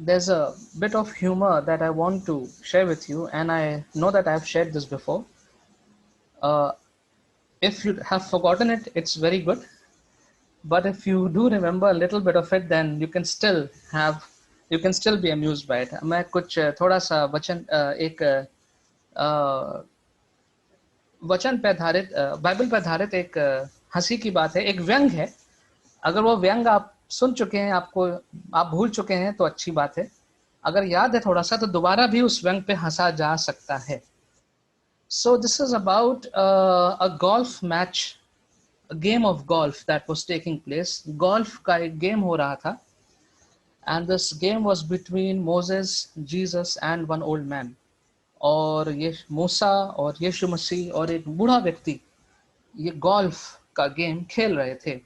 there's a bit of humor that I want to share with you, and I know that I've shared this before. Uh, if you have forgotten it, it's very good. But if you do remember a little bit of it, then you can still be amused by it. मैं कुछ थोड़ा सा एक वचन पे आधारित Bible पे आधारित एक हंसी की बात है, एक व्यंग है. अगर वो व्यंग आप सुन चुके हैं, आप भूल चुके हैं तो अच्छी बात है. अगर याद है थोड़ा सा तो दोबारा भी उस व्यंग पे हंसा जा सकता है. So this is about a golf match, a game of golf that was taking place. Golf का एक game हो रहा था, and this game was between Moses, Jesus and one old man. और ये मूसा और यीशु मसीह और एक बूढ़ा व्यक्ति ये गोल्फ का गेम खेल रहे थे.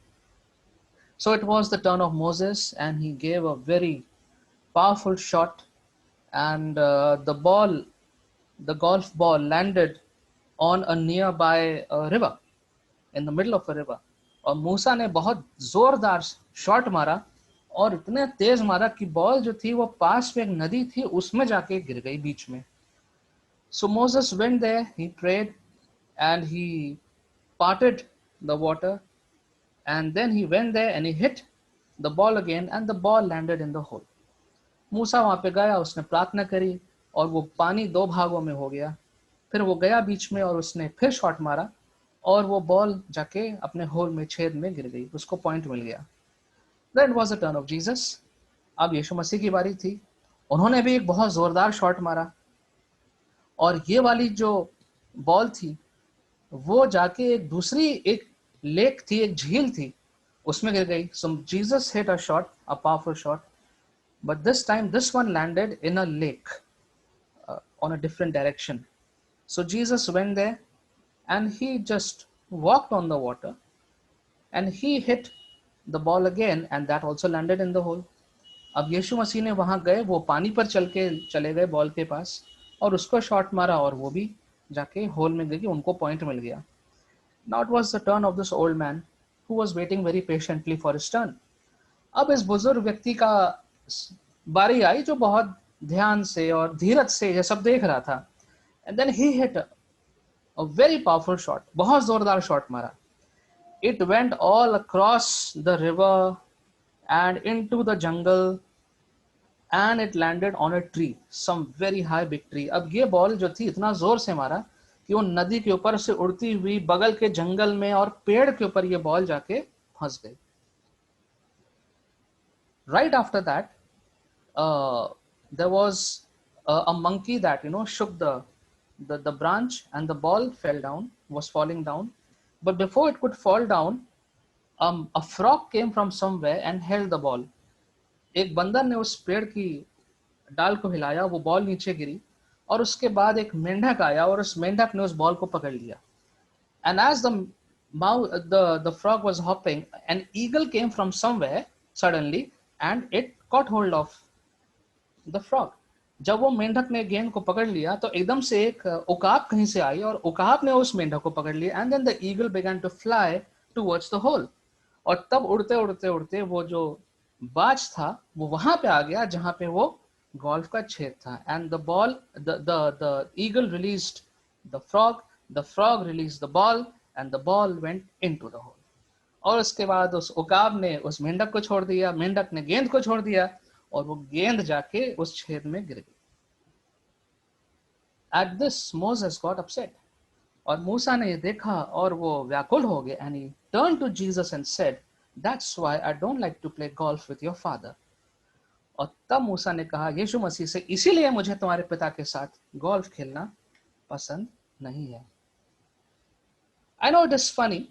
So it was the turn of Moses, and he gave a very powerful shot, and the golf ball landed on a nearby river, in the middle of a river. और मूसा ने बहुत जोरदार shot मारा और इतने तेज मारा कि बॉल जो थी वो पास में एक नदी थी उसमें जाके गिर गई बीच में. So Moses went there, he prayed, and he parted the water, and then he went there and he hit the ball again, and the ball landed in the hole. मूसा वहां पे गया, उसने प्रार्थना करी और वो पानी दो भागों में हो गया. फिर वो गया बीच में और उसने फिर शॉट मारा और वो बॉल जाके अपने होल में छेद में गिर गई, उसको पॉइंट मिल गया. Then it was the turn of Jesus. अब यीशु मसीह की बारी थी. उन्होंने भी एक बहुत जोरदार शॉट मारा और ये वाली जो बॉल थी वो जाके एक दूसरी एक लेक थी, एक झील थी, उसमें गिर गई. So Jesus hit a shot, a powerful shot, but this time this one landed in a lake on a different direction. So Jesus went there and he just walked on the water and he hit the ball again, and that also landed in the hole. अब यीशु मसीह ने वहां गए, वो पानी पर चले गए ball के पास और उसको शॉट मारा और वो भी जाके होल में गई, उनको पॉइंट मिल गया. Now it was the turn of this old man who was waiting very patiently for his turn. अब इस बुजुर्ग व्यक्ति का बारी आई जो बहुत ध्यान से और धीरज से ये सब देख रहा था. And then he hit a very powerful shot, बहुत जोरदार शॉट मारा. It went all across the river and into the jungle, and it landed on a tree, some very high big tree. अब ये बॉल जो थी इतना जोर से मारा कि वो नदी के ऊपर से उड़ती हुई बगल के जंगल में और पेड़ के ऊपर ये बॉल जाके फंस गई. Right after that, there was a monkey that shook the branch, and the ball was falling down. But before it could fall down, a frog came from somewhere and held the ball. एक बंदर ने उस पेड़ की डाल को हिलाया, वो बॉल नीचे गिरी और उसके बाद एक मेंढक आया और उस मेंढक ने उस बॉल को पकड़ लिया. And as the frog was hopping, an eagle came from somewhere suddenly and it caught hold of the frog. जब वो मेंढक ने गेंद को पकड़ लिया तो एकदम से एक उकाब कहीं से आई और उकाब ने उस मेंढक को पकड़ लिया. And then the eagle began to fly towards the hole. और तब उड़ते उड़ते उड़ते वो जो बाज था वो वहां पे आ गया जहां पे वो गोल्फ का छेद था. And the eagle released the frog released the ball, and the ball went into the hole. और उसके बाद उस उकाब ने उस मेंढक को छोड़ दिया, मेंढक ने गेंद को छोड़ दिया और वो गेंद जाके उस छेद में गिर गई. At this Moses got upset. और मूसा ने ये देखा और वो व्याकुल हो गया. And he turned to Jesus and said, "That's why I don't like to play golf with your father." और तब मूसा ने कहा यीशु मसीह से, इसीलिए मुझे तुम्हारे पिता के साथ गोल्फ खेलना पसंद नहीं है. I know it is funny,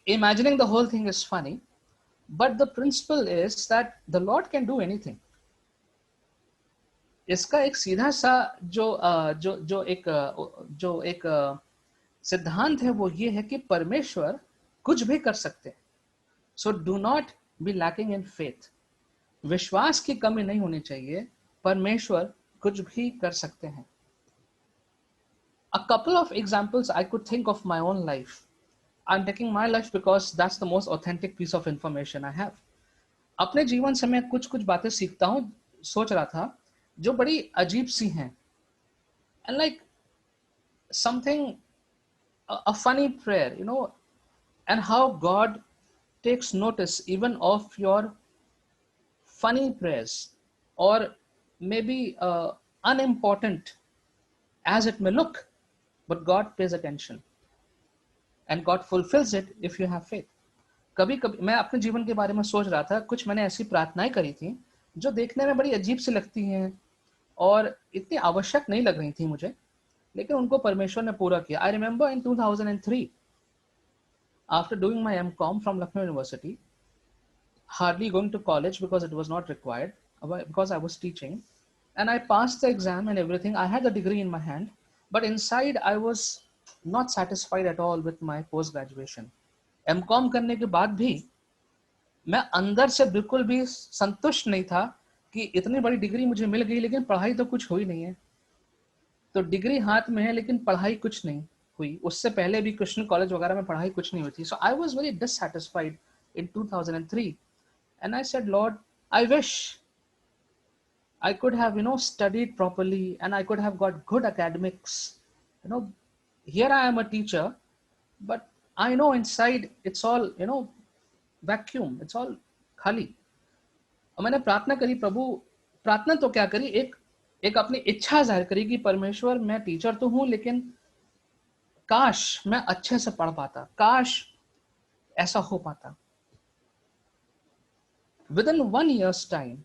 imagining the whole thing is funny, but the principle is that the Lord can do anything. इसका एक सीधा सा जो एक सिद्धांत है वो ये है कि परमेश्वर कुछ भी कर सकते हैं. So do not be lacking in faith. विश्वास की कमी नहीं होनी चाहिए, परमेश्वर कुछ भी कर सकते हैं. A couple of examples I could think of my own life. I'm taking my life because that's the most authentic piece of information I have. अपने जीवन से मैं कुछ बातें सीखता हूँ सोच रहा था जो बड़ी अजीब सी हैं, and like something, a funny prayer, and how God takes notice even of your funny prayers, or maybe unimportant as it may look, but God pays attention and God fulfills it if you have faith. कभी कभी मैं अपने जीवन के बारे में सोच रहा था, कुछ मैंने ऐसी प्रार्थनाएं करी थी जो देखने में बड़ी अजीब सी लगती हैं और इतनी आवश्यक नहीं लग रही थी मुझे, लेकिन उनको परमेश्वर ने पूरा किया. I remember in 2003, after doing my MCom from Lucknow University, hardly going to college because it was not required, because I was teaching, and I passed the exam and everything. I had the degree in my hand, but inside I was not satisfied at all with my post graduation. MCom करने के बाद भी मैं अंदर से बिल्कुल भी संतुष्ट नहीं था कि इतनी बड़ी डिग्री मुझे मिल गई, लेकिन पढ़ाई तो कुछ हुई नहीं है. तो डिग्री हाथ में है लेकिन पढ़ाई कुछ नहीं हुई. उससे पहले भी कृष्ण कॉलेज वगैरह में पढ़ाई कुछ नहीं हुई थी. So I was very dissatisfied in 2003, and I said, Lord, I wish I could have, studied properly and I could have got good academics. Here I am a teacher, but I know inside it's all, vacuum. It's all खाली. और मैंने प्रार्थना करी, प्रभु, प्रार्थना तो क्या करी, एक अपनी इच्छा जाहिर करी कि परमेश्वर, मैं टीचर तो हूं, लेकिन काश मैं अच्छे से पढ़ पाता, काश ऐसा हो पाता. Within 1 year's time,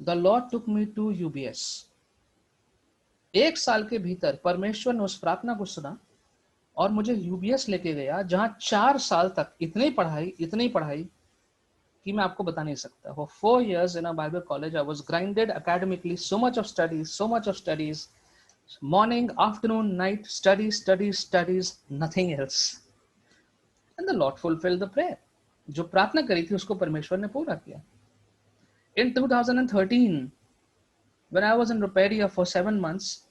the Lord took me to UBS. 1 साल के भीतर परमेश्वर ने उस प्रार्थना को सुना और मुझे UBS लेके गया, जहां 4 साल तक इतनी पढ़ाई कि मैं आपको बता नहीं सकता. For 4 years in a Bible college, I was grinded academically, so much of studies, morning, afternoon, night, studies, nothing else. And the Lord fulfilled the prayer. जो प्रार्थना करी थी उसको परमेश्वर ने पूरा किया. In 2013, when I was in Ruperia for 7 months,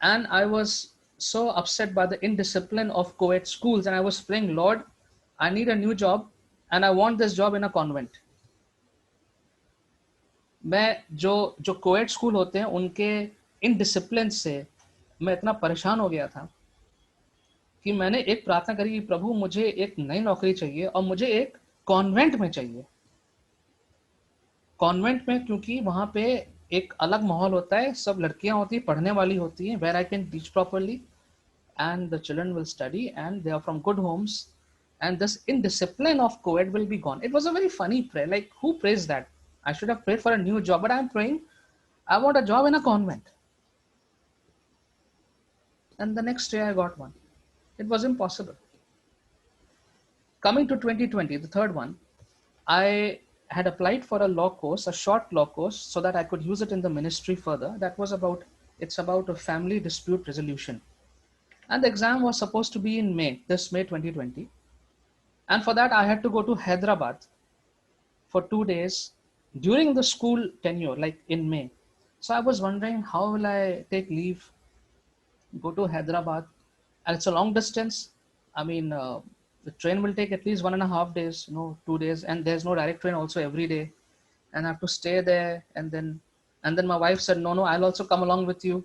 and I was so upset by the indiscipline of co-ed schools, and I was praying, Lord, I need a new job, and I want this job in a convent. मैं जो co-ed school होते हैं उनके indiscipline से मैं इतना परेशान हो गया था कि मैंने एक प्रार्थना करी कि प्रभु, मुझे एक नई नौकरी चाहिए और मुझे एक कॉन्वेंट में चाहिए. कॉन्वेंट में, क्योंकि वहां पे एक अलग माहौल होता है, सब लड़कियां होती हैं, पढ़ने वाली होती हैं, where I can teach properly and the children will study and they are from good homes and this indiscipline of co-ed will be gone. It was a very funny prayer. Like, who prays that? I should have prayed for a new job, but I'm praying I want a job in a convent. And the next day I got one. It was impossible. Coming to 2020, the third one, I had applied for a law course, a short law course, so that I could use it in the ministry further. It's about a family dispute resolution. And the exam was supposed to be in May 2020. And for that, I had to go to Hyderabad for 2 days during the school tenure, like in May. So I was wondering, how will I take leave, go to Hyderabad? And it's a long distance. I mean, the train will take at least 1.5 days, 2 days, and there's no direct train also every day. And I have to stay there. And then my wife said, no, I'll also come along with you,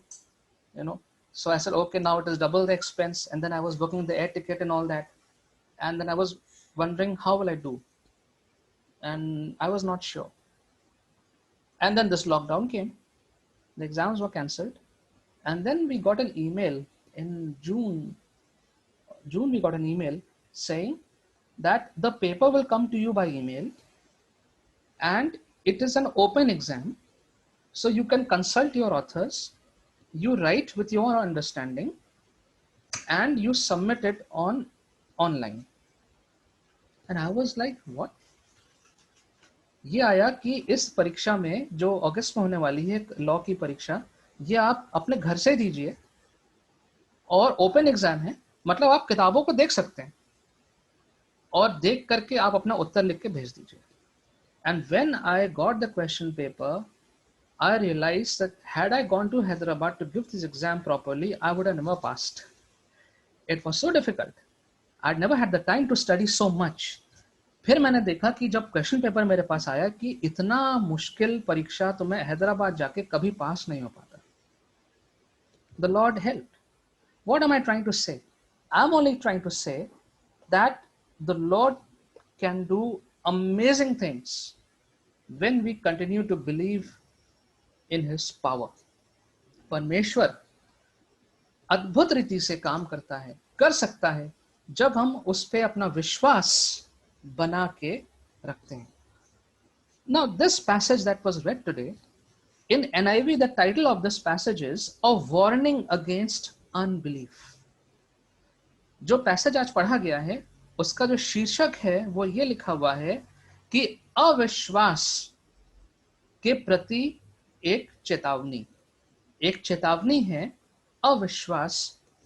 So I said, okay, now it is double the expense. And then I was booking the air ticket and all that. And then I was wondering, how will I do? And I was not sure. And then this lockdown came. The exams were cancelled. And then we got an email in June. We got an email saying that the paper will come to you by email and it is an open exam. So you can consult your authors, you write with your understanding and you submit it online. And I was like, what? ये आया कि इस परीक्षा में, जो अगस्त में होने वाली है लॉ की परीक्षा, ये आप अपने घर से दीजिए और ओपन एग्जाम है, मतलब आप किताबों को देख सकते हैं और देख करके आप अपना उत्तर लिख के भेज दीजिए. And when I got the question paper, I realized that had I gone to Hyderabad to give this exam properly, I would have never passed. It was so difficult. I'd never had the time to study so much. फिर मैंने देखा कि जब question paper मेरे पास आया कि इतना मुश्किल परीक्षा तो मैं हैदराबाद जाके कभी पास नहीं हो पाता. The Lord help. What am I trying to say? I'm only trying to say that the Lord can do amazing things when we continue to believe in His power. परमेश्वर अद्भुत रीति से काम करता है, कर सकता है, जब हम उस पे अपना विश्वास बना के रखते हैं. Now, this passage that was read today, in NIV, the title of this passage is A Warning Against Unbelief. जो पैसेज आज पढ़ा गया है उसका जो शीर्षक है वो ये लिखा हुआ है कि अविश्वास के प्रति एक चेतावनी. एक चेतावनी है अविश्वास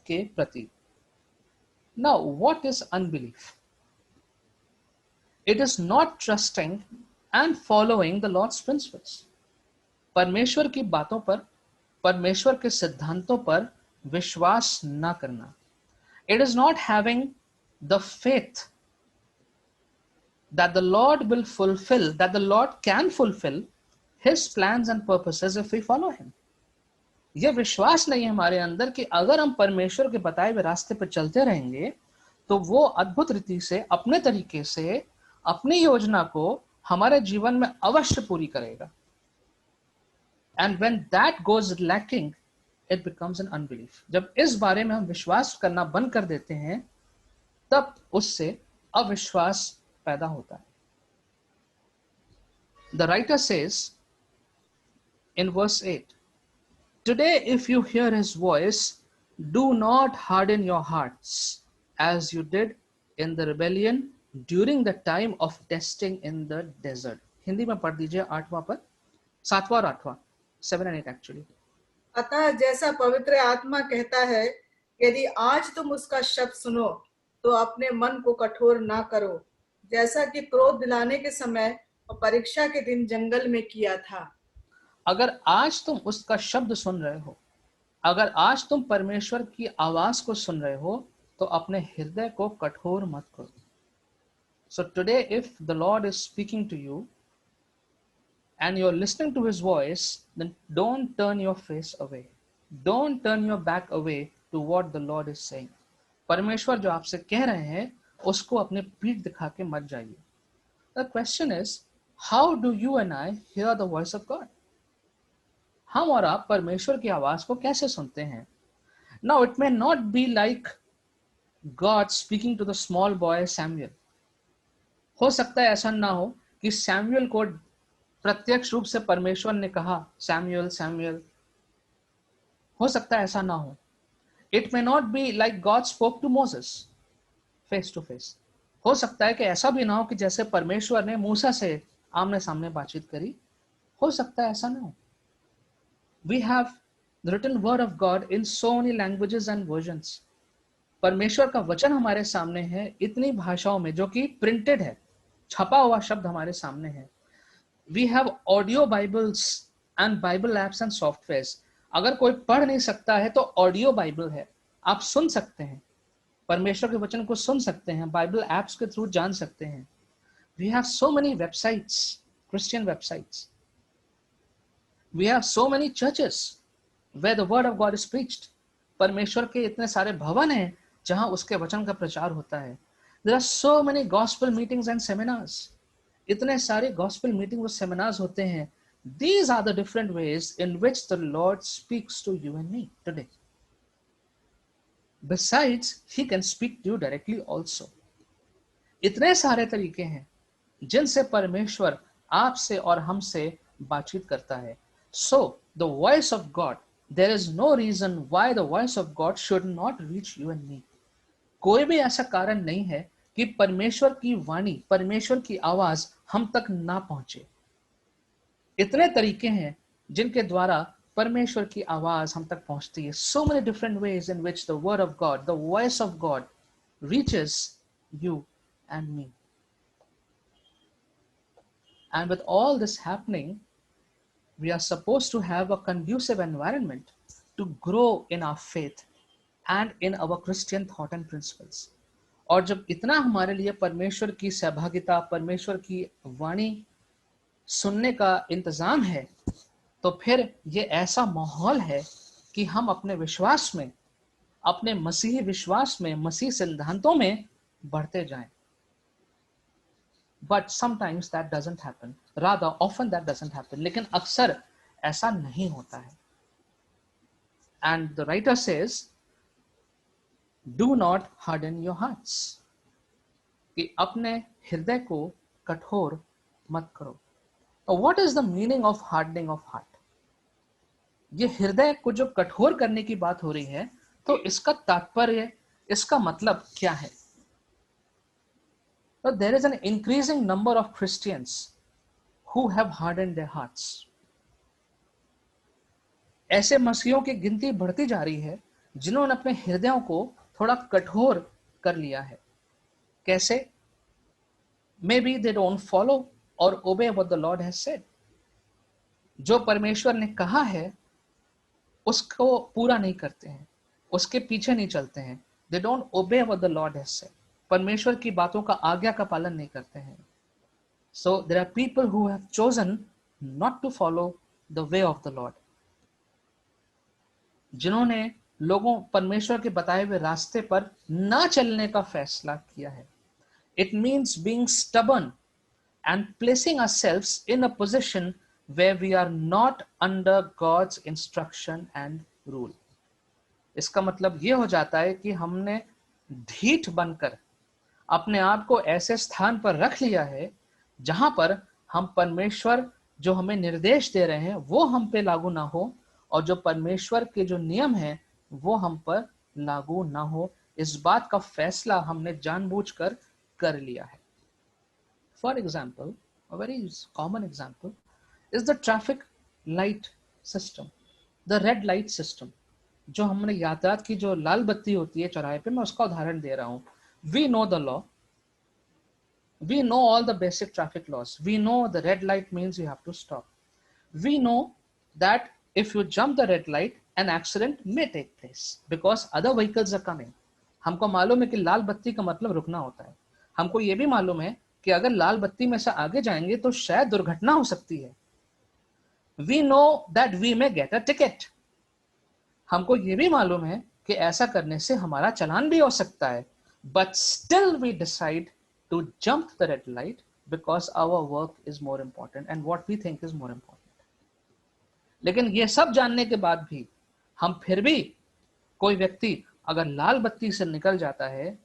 के प्रति. Now, what is unbelief? It is not trusting and following the Lord's principles. परमेश्वर की बातों पर, परमेश्वर के सिद्धांतों पर विश्वास ना करना. It is not having the faith that the Lord will fulfill, that the Lord can fulfill His plans and purposes if we follow Him. यह विश्वास नहीं है हमारे अंदर कि अगर हम परमेश्वर के बताए हुए रास्ते पर चलते रहेंगे तो वो अद्भुत रीति से अपने तरीके से अपनी योजना को हमारे जीवन में अवश्य पूरी करेगा. And when that goes lacking, it becomes an unbelief. जब इस बारे में हम विश्वास करना बंद कर देते हैं तब उससे अविश्वास पैदा होता है. The writer says in verse 8, Today if you hear His voice, do not harden your hearts as you did in the rebellion during the time of testing in the desert. Hindi में पढ़ दीजिए 8वां पर, 7वां और 8वां, 7 and 8 actually. अतः जैसा पवित्र आत्मा कहता है, यदि आज तुम उसका शब्द सुनो तो अपने मन को कठोर ना करो, जैसा कि क्रोध दिलाने के समय और परीक्षा के दिन जंगल में किया था. अगर आज तुम उसका शब्द सुन रहे हो, अगर आज तुम परमेश्वर की आवाज को सुन रहे हो तो अपने हृदय को कठोर मत करो. So today if the Lord is speaking to you and you're listening to His voice, then don't turn your face away. Don't turn your back away to what the Lord is saying. परमेश्वर जो आपसे कह रहे हैं उसको अपने पीठ दिखा के मत जाइए. The question is, how do you and I hear the voice of God? हम और आप परमेश्वर की आवाज को कैसे सुनते हैं? Now it may not be like God speaking to the small boy Samuel. हो सकता है ऐसा ना हो कि सैमुअल को प्रत्यक्ष रूप से परमेश्वर ने कहा सैमुअल सैमुअल. हो सकता है ऐसा ना हो. It may not be like God spoke to Moses face to face. हो सकता है कि ऐसा भी ना हो कि जैसे परमेश्वर ने मूसा से आमने सामने बातचीत करी. हो सकता है ऐसा ना हो. We have the written word of God in so many languages and versions. परमेश्वर का वचन हमारे सामने है इतनी भाषाओं में जो कि प्रिंटेड है, छपा हुआ शब्द हमारे सामने है. We have audio Bibles and Bible apps and softwares. अगर कोई पढ़ नहीं सकता है तो ऑडियो बाइबल है, आप सुन सकते हैं, परमेश्वर के वचन को सुन सकते हैं, बाइबल एप्स के थ्रू जान सकते हैं. We have so many websites, Christian websites. We have so many churches where the word of God is preached. परमेश्वर के इतने सारे भवन हैं जहां उसके वचन का प्रचार होता है. There are so many gospel meetings and seminars. इतने सारे gospel meetings और seminars होते हैं. These are the different ways in which the Lord speaks to you and me today. Besides, He can speak to you directly also. इतने सारे तरीके हैं जिनसे परमेश्वर आपसे और हमसे बातचीत करता है. So, the voice of God, there is no reason why the voice of God should not reach you and me. कोई भी ऐसा कारण नहीं है कि परमेश्वर की वाणी, परमेश्वर की आवाज हम तक ना पहुंचे. इतने तरीके हैं जिनके द्वारा परमेश्वर की आवाज हम तक पहुंचती है. So many different ways in which the word of God, the voice of God reaches you and me. And with all this happening, we are supposed to have a conducive environment to grow in our faith and in our Christian thought and principles. और जब इतना हमारे लिए परमेश्वर की सहभागिता, परमेश्वर की वाणी सुनने का इंतजाम है, तो फिर ये ऐसा माहौल है कि हम अपने विश्वास में, अपने मसीही विश्वास में, मसीह सिद्धांतों में बढ़ते जाएं। But sometimes that doesn't happen. Rather, often that doesn't happen. लेकिन अक्सर ऐसा नहीं होता है. And the writer says, do not harden your hearts. कि अपने हृदय को कठोर मत करो. Now, what is the meaning of hardening of heart? ये हृदय को जो कठोर करने की बात हो रही है, तो इसका तात्पर्य, इसका मतलब क्या है? So there is an increasing number of Christians who have hardened their hearts. ऐसे मसीहियों की गिनती बढ़ती जा रही है जिन्होंने अपने हृदयों को थोड़ा कठोर कर लिया है. कैसे? Maybe they don't follow or obey what the Lord has said. जो परमेश्वर ने कहा है उसको पूरा नहीं करते हैं, उसके पीछे नहीं चलते हैं. They don't obey what the Lord has said. परमेश्वर की बातों का आज्ञा का पालन नहीं करते हैं. So there are people who have chosen not to follow the way of the Lord. जिन्होंने लोगों परमेश्वर के बताए हुए रास्ते पर ना चलने का फैसला किया है. It means being stubborn and placing ourselves in a position where we are not under God's instruction and rule. इसका मतलब ये हो जाता है कि हमने ढीठ बनकर अपने आप को ऐसे स्थान पर रख लिया है जहां पर हम परमेश्वर जो हमें निर्देश दे रहे हैं वो हम पे लागू ना हो, और जो परमेश्वर के जो नियम हैं वो हम पर लागू ना हो. इस बात का फैसला हमने जानबूझकर कर लिया है. For example, a very common example is the traffic light system, the red light system. जो हमने यातायात की जो लाल बत्ती होती है चौराहे पे, मैं उसका उदाहरण दे रहा हूं. We know the law. We know all the basic traffic laws. We know the red light means you have to stop. We know that if you jump the red light, an accident may take place because other vehicles are coming. हमको मालूम है कि लाल बत्ती का मतलब रुकना होता है. हमको ये भी मालूम है कि अगर लाल बत्ती में से आगे जाएंगे तो शायद दुर्घटना हो सकती है. We know that we may get a ticket. हमको ये भी मालूम है कि ऐसा करने से हमारा चालान भी हो सकता है. But still we decide to jump the red light because our work is more important and what we think is more important. लेकिन ये सब जानने के बाद भी हम फिर भी, कोई व्यक्ति अगर लाल बत्ती से निकल जाता है,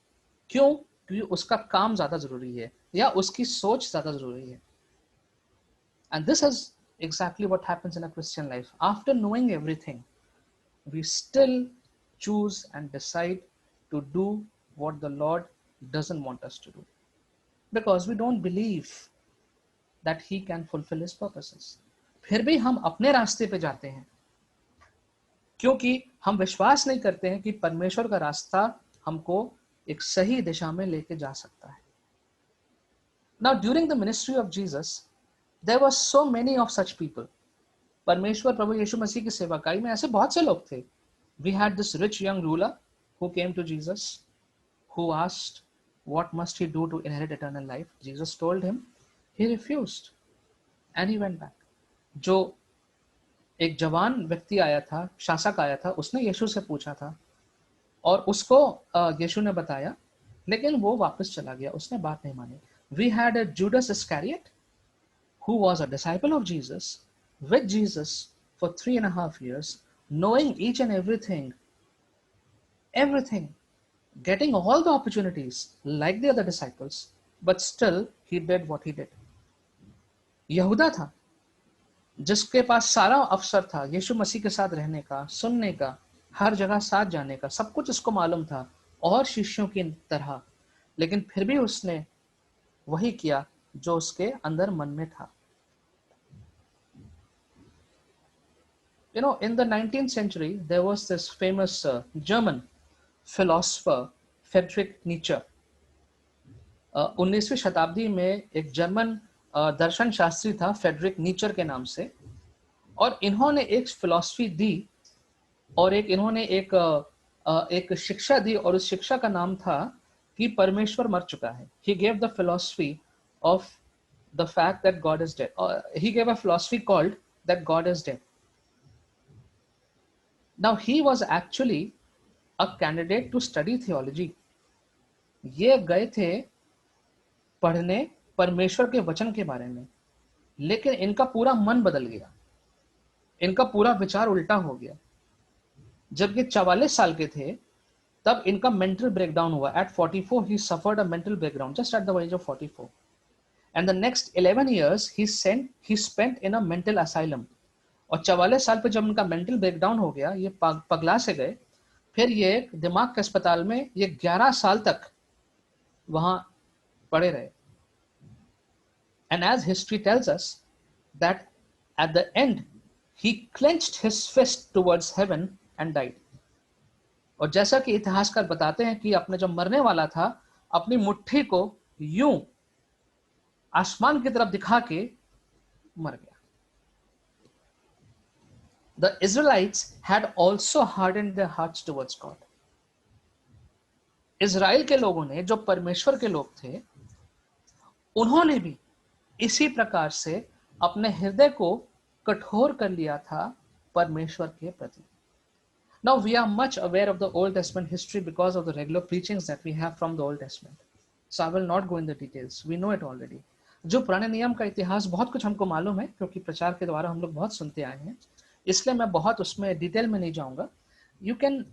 क्यों? क्योंकि उसका काम ज्यादा जरूरी है या उसकी सोच ज्यादा जरूरी है. And this is exactly what happens in a Christian life. After knowing everything, we still choose and decide to do what the Lord doesn't want us to do because we don't believe that he can fulfill his purposes. फिर भी हम अपने रास्ते पे जाते हैं क्योंकि हम विश्वास नहीं करते हैं कि परमेश्वर का रास्ता हमको एक सही दिशा में लेके जा सकता है. Now during the ministry of Jesus, there were so many of such people. परमेश्वर प्रभु यीशु मसीह की सेवकाई में ऐसे बहुत से लोग थे. We had this rich young ruler who came to Jesus, who asked what must he do to inherit eternal life. Jesus told him. He refused and he went back. जो एक जवान व्यक्ति आया था, शासक आया था, उसने यीशु से पूछा था और उसको यीशु ने बताया, लेकिन वो वापस चला गया, उसने बात नहीं मानी. We had a Judas Iscariot who was a disciple of Jesus, with Jesus for 3.5 years, knowing each and everything, getting all the opportunities like the other disciples, but still he did what he did. यहूदा था जिसके पास सारा अवसर था यीशु मसीह के साथ रहने का, सुनने का, हर जगह साथ जाने का, सब कुछ उसको मालूम था और शिष्यों की तरह, लेकिन फिर भी उसने वही किया जो उसके अंदर मन में था. You know, in the 19th century, there was this famous German philosopher, Friedrich Nietzsche. 19वीं शताब्दी में एक जर्मन दर्शन शास्त्री था फ्रेडरिक नीचर के नाम से, और इन्होंने एक फिलॉसफी दी और इन्होंने एक शिक्षा दी, और उस शिक्षा का नाम था कि परमेश्वर मर चुका है. He gave the philosophy of the fact that God is dead. He gave a philosophy called that God is dead. Now he was actually a candidate to study theology. ये गए थे पढ़ने परमेश्वर के वचन के बारे में, लेकिन इनका पूरा मन बदल गया, इनका पूरा विचार उल्टा हो गया. जब ये 44 साल के थे तब इनका मेंटल ब्रेकडाउन हुआ. At 44 he suffered a mental breakdown just at the age of 44. And the next 11 years he spent in a mental asylum. और 44 साल पे जब उनका मेंटल ब्रेकडाउन हो गया, ये पगला से गए, फिर ये दिमाग के अस्पताल में ये 11 साल तक वहां पड़े रहे. And as history tells us that at the end he clenched his fist towards heaven and died. और जैसा कि इतिहासकार बताते हैं कि अपने जब मरने वाला था, अपनी मुट्ठी को यूं आसमान की तरफ दिखा के मर गया. The Israelites had also hardened their hearts towards God. Israel के लोगों ने, जो परमेश्वर के लोग थे, उन्होंने भी इसी प्रकार से अपने हृदय को कठोर कर लिया था परमेश्वर के प्रति. Now we are much aware of the Old Testament history because of the regular preachings that we have from the Old Testament. So I will not go in the details. We know it already. जो पुराने नियम का इतिहास बहुत कुछ हमको मालूम है, क्योंकि प्रचार के द्वारा हम लोग बहुत सुनते आए हैं, इसलिए मैं बहुत उसमें डिटेल में नहीं जाऊंगा. You can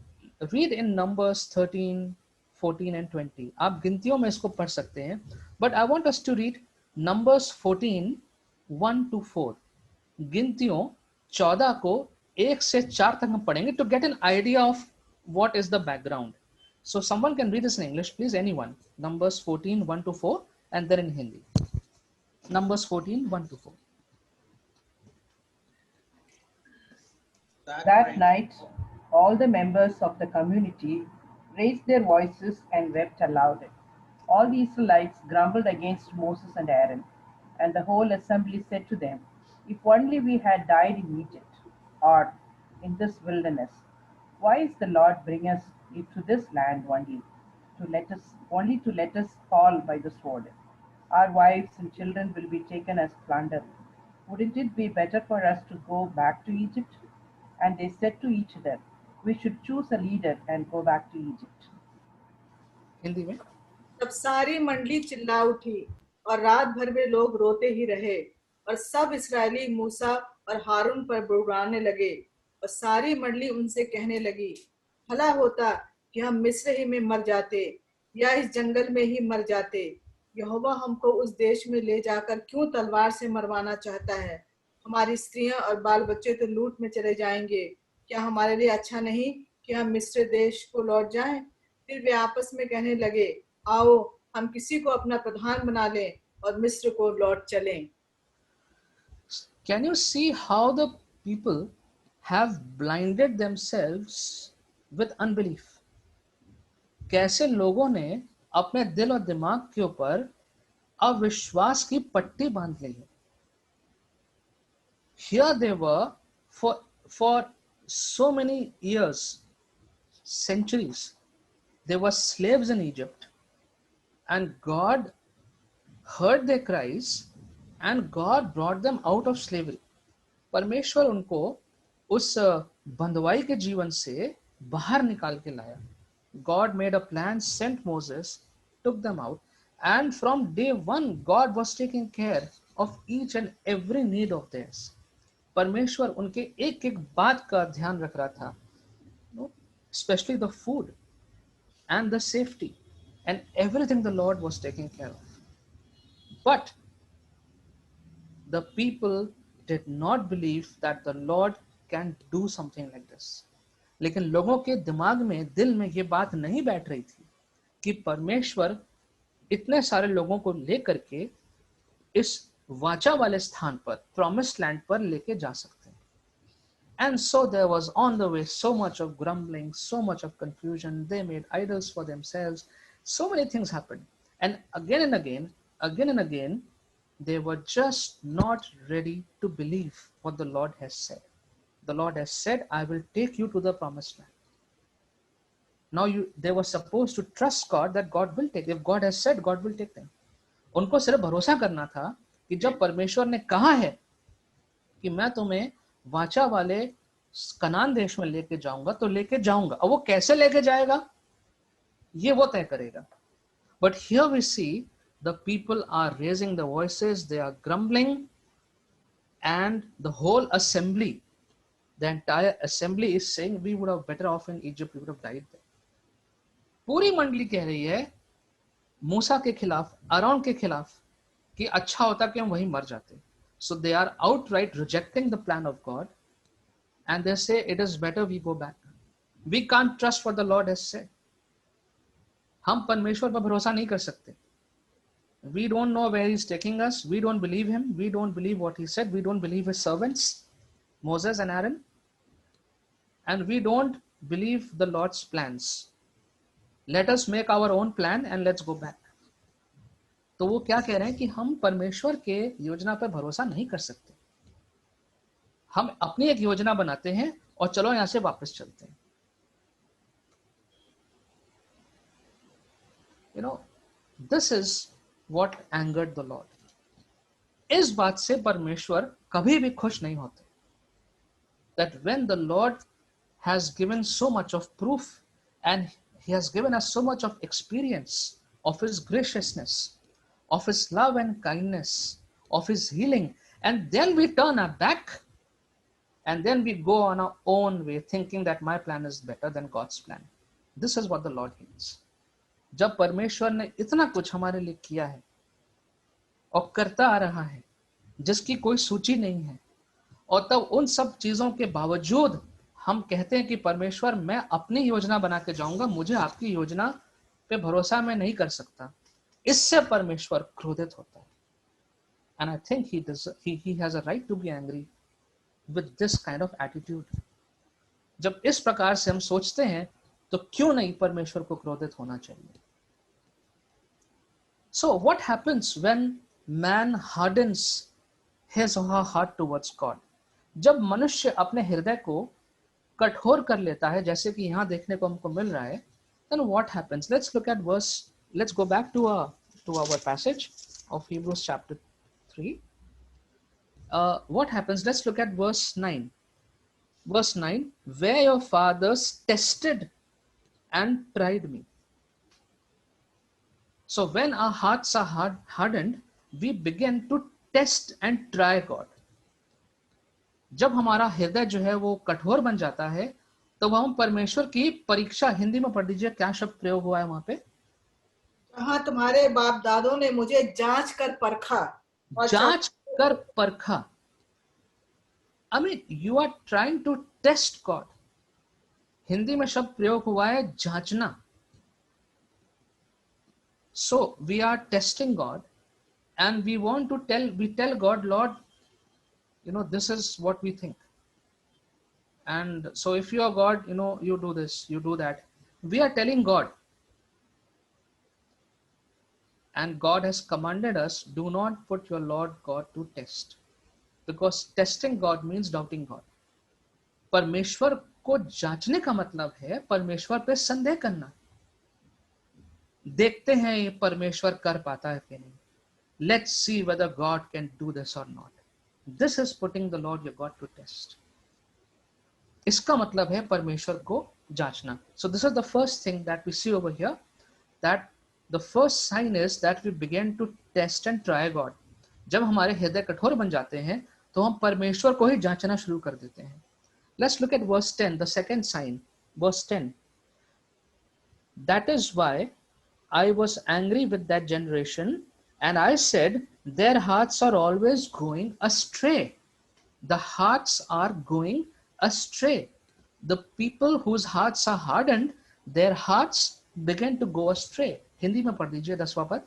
read in Numbers 13, 14 and 20. आप गिनतियों में इसको पढ़ सकते हैं. But I want us to read Numbers 14, 1 to 4. गिनतियों 14 को 1 से 4 तक हम पढ़ेंगे to get an idea of what is the background. So someone can read this in English, please, anyone. Numbers 14, 1 to 4, and then in Hindi. Numbers 14, 1 to 4. That night, all the members of the community raised their voices and wept aloud. All the Israelites grumbled against Moses and Aaron, and the whole assembly said to them, "If only we had died in Egypt or in this wilderness. Why is the Lord bring us into this land only to let us fall by the sword? Our wives and children will be taken as plunder. Wouldn't it be better for us to go back to Egypt?" And they said to each other, "We should choose a leader and go back to Egypt." Hindi में. तब सारी मंडली चिल्ला उठी और रात भर वे लोग रोते ही रहे, और सब इस्राएली मूसा और हारून पर बुड़ाने लगे. और सारी मंडली उनसे कहने लगी, भला होता कि हम मिस्र ही में मर जाते या इस जंगल में ही मर जाते. यहोवा हमको उस देश में ले जाकर क्यों तलवार से मरवाना चाहता है? हमारी स्त्रियां और बाल बच्चे तो लूट में चले जाएंगे. क्या हमारे लिए अच्छा नहीं कि हम मिस्र देश को लौट जाएं? फिर वे आपस में कहने लगे, आओ हम किसी को अपना प्रधान बना लें और मिस्र को लौट चलें. Can you see how the people have blinded themselves with unbelief? कैसे लोगों ने अपने दिल और दिमाग के ऊपर अविश्वास की पट्टी बांध ली है. Here they were for so many years, centuries. They were slaves in Egypt, and God heard their cries and God brought them out of slavery. परमेश्वर उनको उस बंधुआई के जीवन से बाहर निकाल के लाया. God made a plan, sent Moses, took them out, and from day one God was taking care of each and every need of theirs. परमेश्वर उनके एक एक बात का ध्यान रख रहा था, especially the food and the safety and everything the Lord was taking care of. But the people did not believe that the Lord can do something like this. लेकिन लोगों के दिमाग में, दिल में ये बात नहीं बैठ रही थी कि परमेश्वर इतने सारे लोगों को लेकर के इस वाचा वाले स्थान पर, प्रॉमिस्ड लैंड पर लेके जा सकते हैं. And so there was on the way so much of grumbling, so much of confusion. They made idols for themselves. So many things happened. And again, they were just not ready to believe what the Lord has said. The Lord has said, I will take you to the promised land. they were supposed to trust God that God will take. If God has said, God will take them. उनको सिर्फ भरोसा करना था कि जब परमेश्वर ने कहा है कि मैं तुम्हें वाचा वाले कनान देश में लेके जाऊंगा तो लेके जाऊंगा, और वो कैसे लेके जाएगा ये वो तय करेगा. But here we see the people are raising the voices, they are grumbling, and the whole assembly, the entire assembly is saying we would have better off in Egypt, we would have died there. पूरी मंडली कह रही है मूसा के खिलाफ, आरोन के खिलाफ, कि अच्छा होता कि हम वहीं मर जाते. So they are outright rejecting the plan of God, and they say it is better we go back. We can't trust what the Lord has said. हम परमेश्वर पर भरोसा नहीं कर सकते. We don't know where he's taking us. We don't believe him. We don't believe what he said. We don't believe his servants, Moses and Aaron. And we don't believe the Lord's plans. Let us make our own plan and let's go back. तो वो क्या कह रहे हैं कि हम परमेश्वर के योजना पर भरोसा नहीं कर सकते. हम अपनी एक योजना बनाते हैं और चलो यहां से वापस चलते हैं. You know, this is what angered the Lord. इस बात से परमेश्वर कभी भी खुश नहीं होते. That when the Lord has given so much of proof and he has given us so much of experience of his graciousness, of his love and kindness, of his healing, and then we turn our back and then we go on our own way thinking that my plan is better than God's plan. This is what the Lord hates. जब परमेश्वर ने इतना कुछ हमारे लिए किया है और करता आ रहा है जिसकी कोई सूची नहीं है, और तब उन सब चीजों के बावजूद हम कहते हैं कि परमेश्वर मैं अपनी योजना बना के जाऊंगा, मुझे आपकी योजना पे भरोसा मैं नहीं कर सकता, इससे परमेश्वर क्रोधित होता है. And I think he has a right to be angry with this kind of attitude. जब इस प्रकार से हम सोचते हैं तो क्यों नहीं परमेश्वर को क्रोधित होना चाहिए. So what happens when man hardens his or her heart towards God? जब मनुष्य अपने हृदय को कठोर कर लेता है, जैसे कि यहाँ देखने को हमको मिल रहा है, then what happens? Let's look at verse. Let's go back to our passage of Hebrews chapter 3. What happens? Let's look at verse 9. Verse 9, where your fathers tested and tried me. So when our hearts are hardened, we begin to test and try God. जब हमारा हृदय जो है वो कठोर बन जाता है तो हम परमेश्वर की परीक्षा, हिंदी में पढ़ दीजिए क्या शब्द प्रयोग हुआ है वहां पे. हाँ, तुम्हारे बाप दादों ने मुझे जांच कर परखा. जांच कर परखा. I mean, you are trying to test God. Hindi में शब्द प्रयोग हुआ है जांचना. So we are testing God and we tell God, Lord, you know, this is what we think. And so if you are God, you know, you do this, you do that. We are telling God. And God has commanded us, do not put your Lord God to test. Because testing God means doubting God. परमेश्वर को जांचने का मतलब है परमेश्वर पे संदेह करना. देखते हैं ये परमेश्वर कर पाता है कि नहीं. Let's see whether God can do this or not. This is putting the Lord your God to test. इसका मतलब है परमेश्वर को जांचना. So this is the first thing that we see over here, that the first sign is that we begin to test and try God. जब हमारे हृदय कठोर बन जाते हैं तो हम परमेश्वर को ही जांचना शुरू कर देते हैं. Let's look at verse 10, the second sign. Verse 10. That is why I was angry with that generation, and I said, their hearts are always going astray. The hearts are going astray. The people whose hearts are hardened, their hearts begin to go astray. Hindi में पढ़ दीजिए 10वां पद.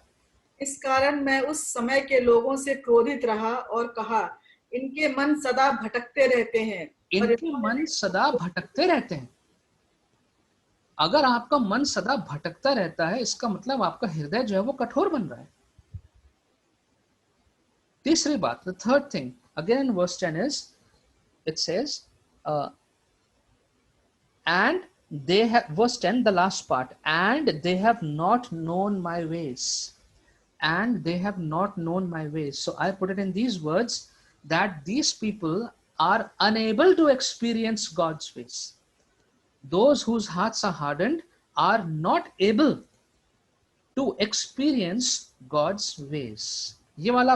इस कारण मैं उस समय के लोगों से क्रोधित रहा और कहा, इनके मन सदा भटकते रहते हैं. इनके मन सदा भटकते रहते हैं. अगर आपका मन सदा भटकता रहता है इसका मतलब आपका हृदय जो है वो कठोर बन रहा है. तीसरी बात, the third thing, again in verse 10 is, it says, and they have, verse 10, the last part, and they have not known my ways. And they have not known my ways. So I put it in these words that these people are unable to experience God's ways. Those whose hearts are hardened are not able to experience God's ways. ये वाला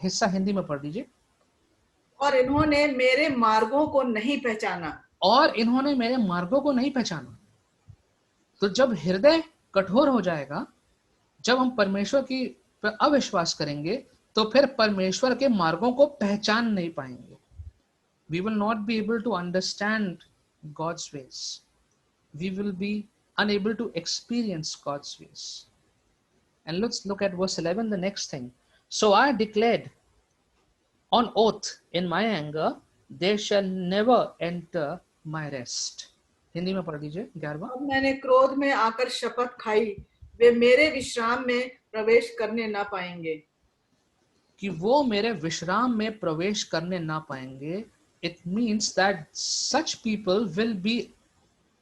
हिस्सा हिंदी में पढ़ दीजिए. और इन्होंने मेरे मार्गों को नहीं पहचाना. और इन्होंने मेरे मार्गों को नहीं पहचाना. तो जब हृदय कठोर हो जाएगा, जब हम परमेश्वर की पर अविश्वास करेंगे, तो फिर परमेश्वर के मार्गों को पहचान नहीं पाएंगे. We will not be able to understand God's ways. We will be unable to experience God's ways. And let's look at verse 11, the next thing. So I declared on oath in my anger, they shall never enter my rest. Hindi में पढ़ दीजिए 11वां. अब मैंने क्रोध में आकर शपथ खाई, वे मेरे विश्राम में प्रवेश करने ना पाएंगे. कि वो मेरे विश्राम में प्रवेश करने ना पाएंगे. It means that such people will be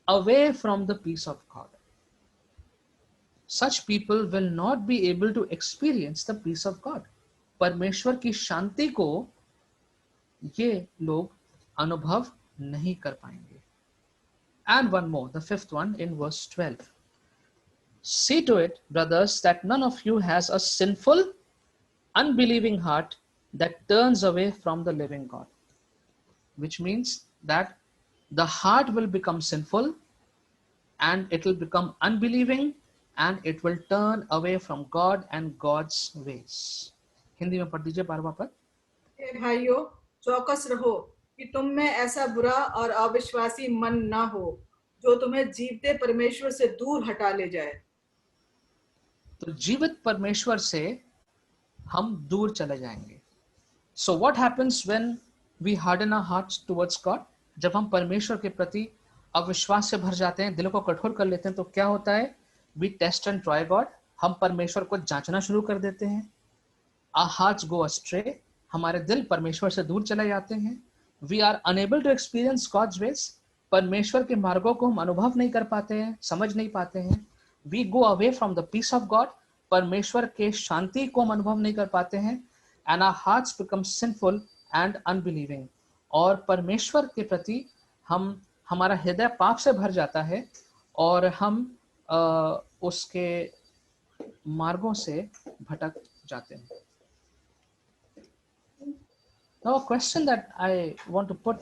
away from the peace of God. Such people will not be able to experience the peace of God. परमेश्वर की शांति को ये लोग अनुभव नहीं कर पाएंगे. And one more, the fifth one in verse 12. See to it, brothers, that none of you has a sinful, unbelieving heart that turns away from the living God. Which means that the heart will become sinful and it will become unbelieving and it will turn away from God and God's ways. Hindi में पढ़ दीजिए 12वां पद. हे भाइयों, चौकस रहो कि तुम में ऐसा बुरा और अविश्वासी मन ना हो जो तुम्हें जीवते परमेश्वर से दूर हटा ले जाए. तो जीवित परमेश्वर से हम दूर चले जाएंगे. So what happens when we harden our hearts towards God? जब हम परमेश्वर के प्रति अविश्वास से भर जाते हैं, दिलों को कठोर कर लेते हैं, तो क्या होता है? We test and try God. हम परमेश्वर को जांचना शुरू कर देते हैं. Our hearts go astray. हमारे दिल परमेश्वर से दूर चले जाते हैं. We are unable to experience God's ways. परमेश्वर के मार्गों को हम अनुभव नहीं कर पाते हैं, समझ नहीं पाते हैं. We go away from the peace of God. परमेश्वर के शांति को हम अनुभव नहीं कर पाते हैं. And our hearts become sinful and unbelieving. और परमेश्वर के प्रति हमारा हृदय पाप से भर जाता है और हम उसके मार्गों से भटक जाते हैं. Now a question that I want to put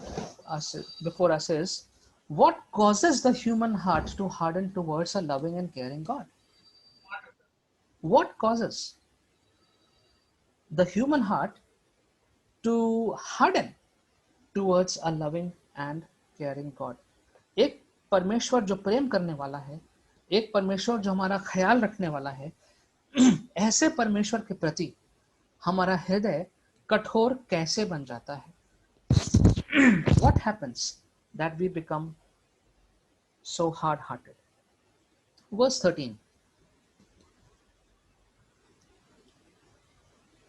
before us is, what causes the human heart to harden towards a loving and caring God? What causes the human heart to harden towards a loving and caring God? एक परमेश्वर जो प्रेम करने वाला है, एक परमेश्वर जो हमारा ख्याल रखने वाला है, ऐसे परमेश्वर के प्रति हमारा हृदय कठोर कैसे बन जाता है? What happens that we become so hard-hearted? Verse 13.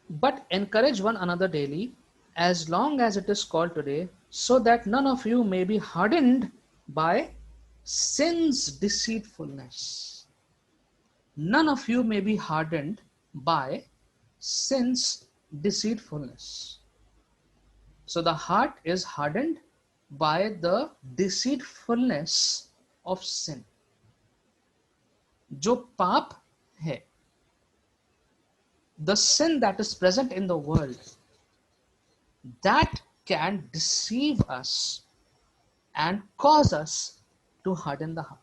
But encourage one another daily, as long as it is called today, so that none of you may be hardened by sin's deceitfulness. None of you may be hardened by sin's deceitfulness. So the heart is hardened by the deceitfulness of sin. जो पाप है, the sin that is present in the world, that can deceive us and cause us to harden the heart.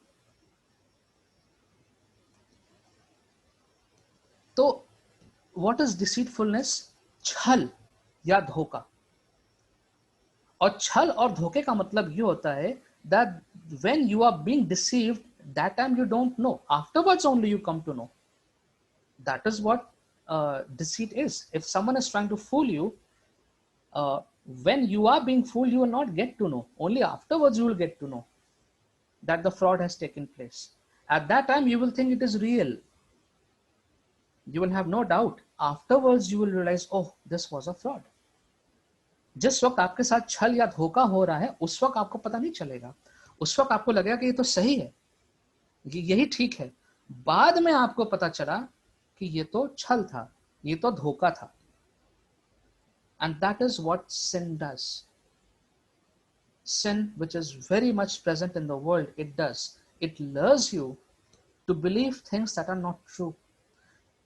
तो what is deceitfulness? छल या धोखा. और छल और धोखे का मतलब ये होता है that when you are being deceived, that time you don't know. Afterwards only you come to know. That is what deceit is. If someone is trying to fool you, when you are being fooled, you will not get to know. Only afterwards you will get to know that the fraud has taken place. At that time you will think it is real. You will have no doubt. Afterwards you will realize, oh, this was a fraud. जिस वक्त आपके साथ छल या धोखा हो रहा है, उस वक्त आपको पता नहीं चलेगा. उस वक्त आपको लगेगा कि ये तो सही है, यही ठीक है। बाद में आपको पता चला कि ये तो छल था, ये तो धोखा था। And that is what sin does. Sin, which is very much present in the world, it does. It lures you to believe things that are not true,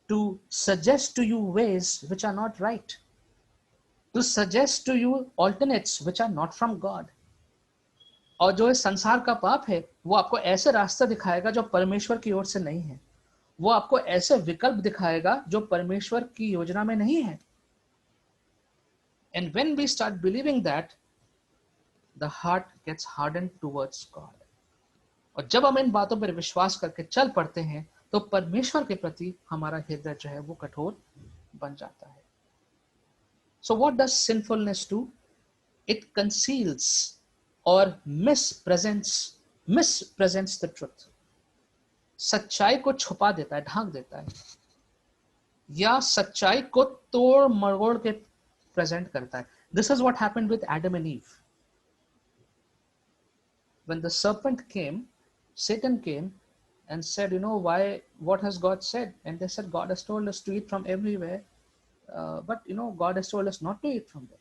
to suggest to you ways which are not right, to suggest to you alternates which are not from God. और जो इस संसार का पाप है वो आपको ऐसे रास्ते दिखाएगा जो परमेश्वर की ओर से नहीं है, वो आपको ऐसे विकल्प दिखाएगा जो परमेश्वर की योजना में नहीं है। And when we start believing that, the heart gets hardened towards God. और जब हम इन बातों पर विश्वास करके चल पड़ते हैं तो परमेश्वर के प्रति हमारा हृदय जो है वो कठोर बन जाता है। So what does sinfulness do? It conceals or mispresents the truth. सच्चाई को छुपा देता है, ढांक देता है, या सच्चाई को तोड़ मरोड़ के प्रेजेंट करता है। This is what happened with Adam and Eve. When the serpent came, Satan came and said, what has God said? And they said, God has told us to eat from everywhere, but God has told us not to eat from there.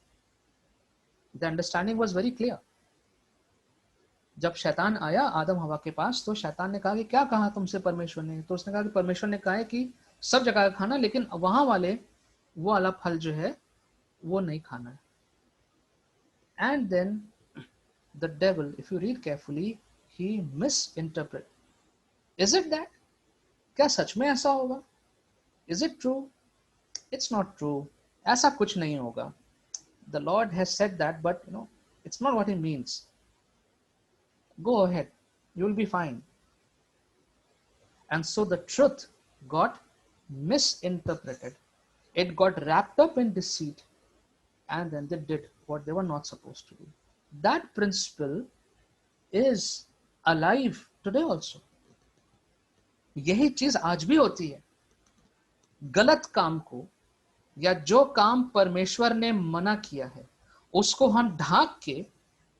The understanding was very clear. जब शैतान आया आदम हवा के पास तो शैतान ने कहा कि क्या कहा तुमसे परमेश्वर ने? तो उसने कहा कि परमेश्वर ने कहा है कि सब जगह खाना, लेकिन वहां वाले वो वाला फल जो है वो नहीं खाना है। And then the devil, if you read carefully, he misinterpret. Is it that? क्या सच में ऐसा होगा? Is it true? It's not true. ऐसा कुछ नहीं होगा. The Lord has said that, but it's not what he means. Go ahead, you will be fine. And so the truth got misinterpreted. It got wrapped up in deceit, and then they did what they were not supposed to do. That principle is alive today also. यही चीज आज भी होती है। गलत काम को या जो काम परमेश्वर ने मना किया है उसको हम ढांक के,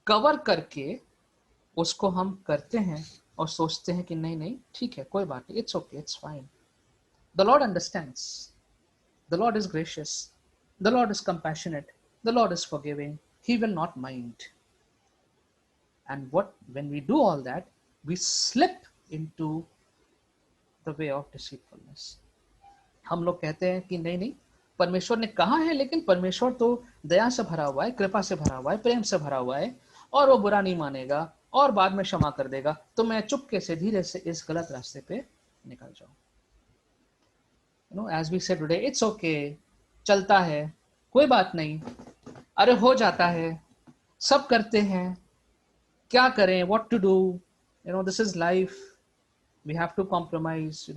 कवर करके उसको हम करते हैं और सोचते हैं कि नहीं ठीक है, कोई बात नहीं, it's okay, it's fine. The lord understands, the lord is gracious, the lord is compassionate, the lord is forgiving, he will not mind. And when we do all that, we slip into the way of deceitfulness. हम लोग कहते हैं कि नहीं परमेश्वर ने कहा है, लेकिन परमेश्वर तो दया से भरा हुआ है, कृपा से भरा हुआ है, प्रेम से भरा हुआ है, और वो बुरा नहीं मानेगा और बाद में क्षमा कर देगा, तो मैं चुपके से धीरे से इस गलत रास्ते पे निकल जाऊं। as we said today, it's okay, चलता है, कोई बात नहीं, अरे हो जाता है, सब करते हैं, क्या करें, what to do, this is life, we have to compromise,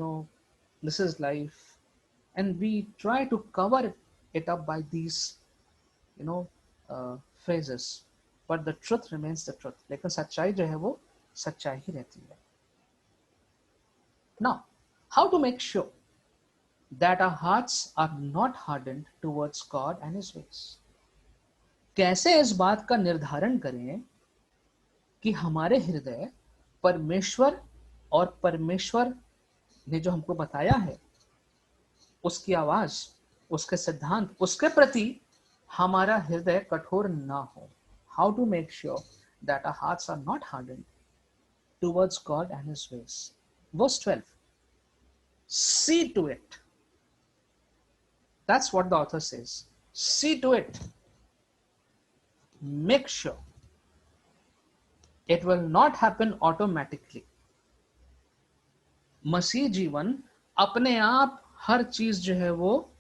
this is life. And we try to cover it up by these phrases, but the truth remains the truth. लेकिन सच्चाई जो है वो सच्चाई ही रहती है। Now, how to make sure that our hearts are not hardened towards God and His ways? कैसे इस बात का निर्धारण करें कि हमारे हृदय परमेश्वर और परमेश्वर ने जो हमको बताया है उसकी आवाज, उसके सिद्धांत, उसके प्रति हमारा हृदय कठोर ना हो। How to make sure that our hearts are not hardened towards God and His ways? Verse 12. See to it. That's what the author says. See to it. Make sure. It will not happen automatically. मसीह जीवन अपने आप हर चीज जो है वो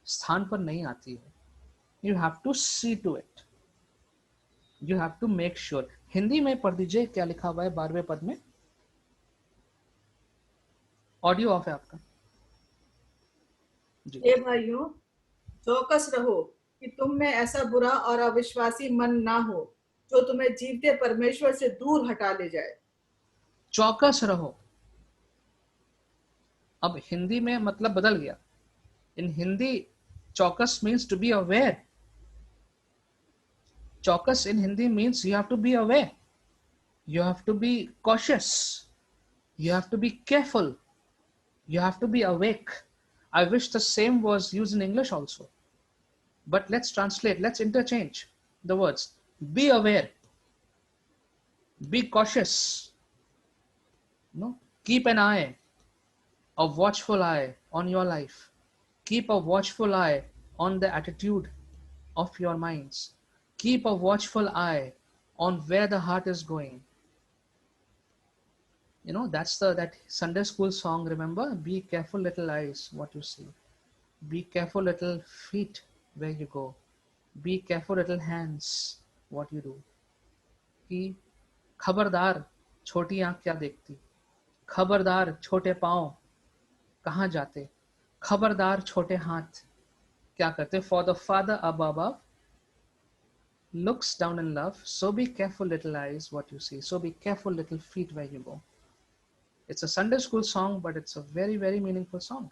स्थान पर नहीं आती है। You have to see to it. You have to make sure. Hindi में पढ़ दीजिए क्या लिखा हुआ है 12वें पद में। ऑडियो ऑफ है आपका जी। हे भाइयों, चौकस रहो कि तुम में ऐसा बुरा और अविश्वासी मन ना हो जो तुम्हें जीवते परमेश्वर से दूर हटा ले जाए। चौकस रहो। अब हिंदी में मतलब बदल गया। इन हिंदी चौकस मीन्स टू बी अवेयर। चौकस in Hindi means you have to be aware. You have to be cautious. You have to be careful. You have to be awake. I wish the same was used in English also. But let's translate, let's interchange the words. Be aware. Be cautious. No? Keep an eye, a watchful eye on your life. Keep a watchful eye on the attitude of your minds. Keep a watchful eye on where the heart is going. You know, that's that Sunday school song, remember? Be careful, little eyes, what you see. Be careful, little feet, where you go. Be careful, little hands, what you do. कि खबरदार छोटी आंख क्या देखती, खबरदार छोटे पांव कहाँ जाते, खबरदार छोटे हाथ क्या करते. For the Father above looks down in love, so be careful, little eyes, what you see. So be careful, little feet, where you go. It's a Sunday school song, but it's a very, very meaningful song.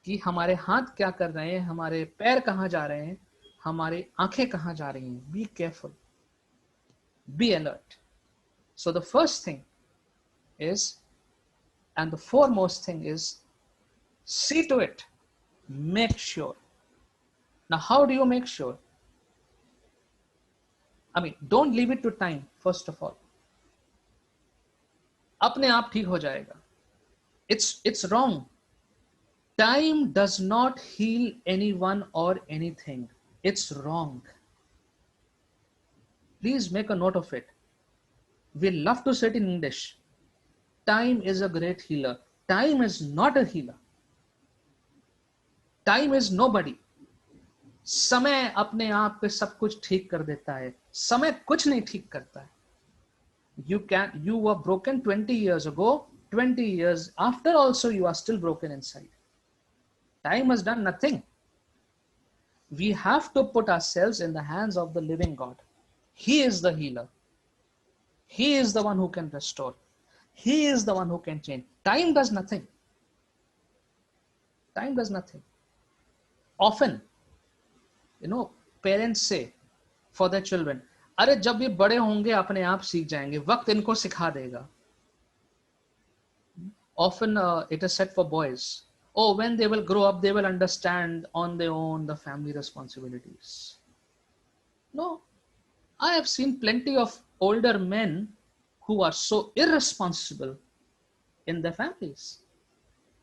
कि हमारे हाथ क्या कर रहे हैं, हमारे पैर कहाँ जा रहे हैं, हमारी आंखें कहाँ जा रही हैं. Be careful. Be alert. So the first thing is, and the foremost thing is, see to it. Make sure. Now, how do you make sure? I mean, don't leave it to time, first of all. अपने आप ठीक हो जाएगा. It's wrong. Time does not heal anyone or anything. It's wrong. Please make a note of it. We love to say it in English. Time is a great healer. Time is not a healer. Time is nobody. समय अपने आप पे सब कुछ ठीक कर देता है. समय कुछ नहीं ठीक करता है. You were broken 20 years ago. 20 years after also you are still broken inside. Time has done nothing. We have to put ourselves in the hands of the living God. He is the healer. He is the one who can restore. He is the one who can change. Time does nothing. Time does nothing. Often, you know, parents say for their children, अरे जब ये बड़े होंगे अपने आप सीख जाएंगे, वक्त इनको सिखा देगा. Often it is said for boys, oh, when they will grow up, they will understand on their own the family responsibilities. No, I have seen plenty of older men who are so irresponsible in their families.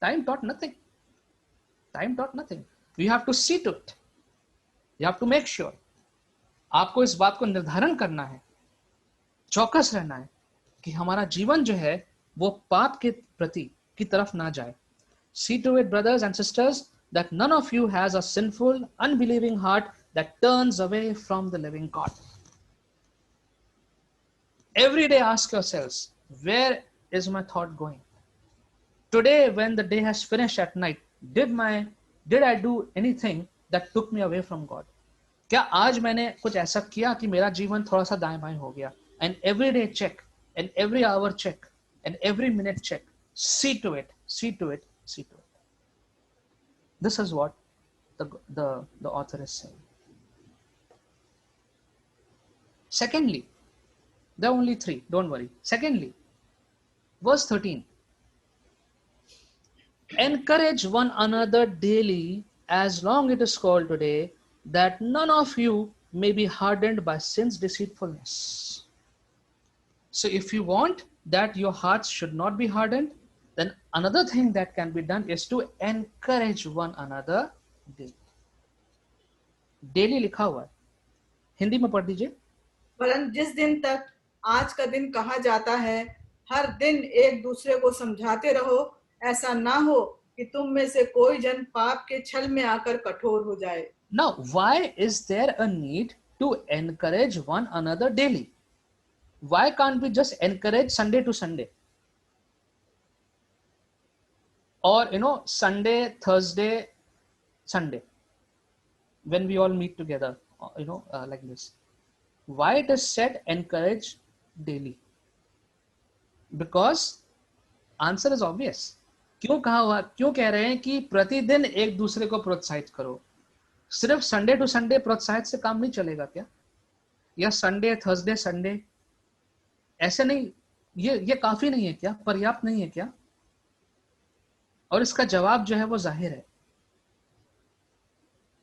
Time taught nothing. Time taught nothing. You have to see to it. You have to make sure. आपको इस बात को निर्धारण करना है, चौकस रहना है कि हमारा जीवन जो है वो पाप के प्रति की तरफ ना जाए. See to it, brothers and sisters, that none of you has a sinful, unbelieving heart that turns away from the living God. Every day ask yourselves, where is my thought going? Today, when the day has finished at night, did I do anything that took me away from God? क्या आज मैंने कुछ ऐसा किया कि मेरा जीवन थोड़ा सा दाएं बाएं हो गया? And every day check, and every hour check, and every minute check. See to it, see to it, see to it. This is what the author is saying. Secondly, there are only 3, don't worry. Secondly, verse 13. Encourage one another daily, as long it is called today, that none of you may be hardened by sin's deceitfulness. So if you want that your hearts should not be hardened, then another thing that can be done is to encourage one another daily. Daily लिखा हुआ है, हिंदी में पढ़ दीजिए. वरन जिस दिन तक आज का दिन कहा जाता है, हर दिन एक दूसरे को समझाते रहो, ऐसा ना हो कि तुम में से कोई जन पाप के छल में आकर कठोर हो जाए. Now, why is there a need to encourage one another daily? Why can't we just encourage Sunday to Sunday? Or, you know, Sunday, Thursday, Sunday, when we all meet together, you know, like this. Why it is said encourage daily? Because answer is obvious. क्यों कह रहे हैं कि प्रतिदिन एक दूसरे को प्रोत्साहित करो? सिर्फ संडे टू संडे प्रोत्साहित से काम नहीं चलेगा क्या? या संडे, थर्सडे, संडे, ऐसे नहीं, ये काफी नहीं है क्या, पर्याप्त नहीं है क्या? और इसका जवाब जो है वो जाहिर है,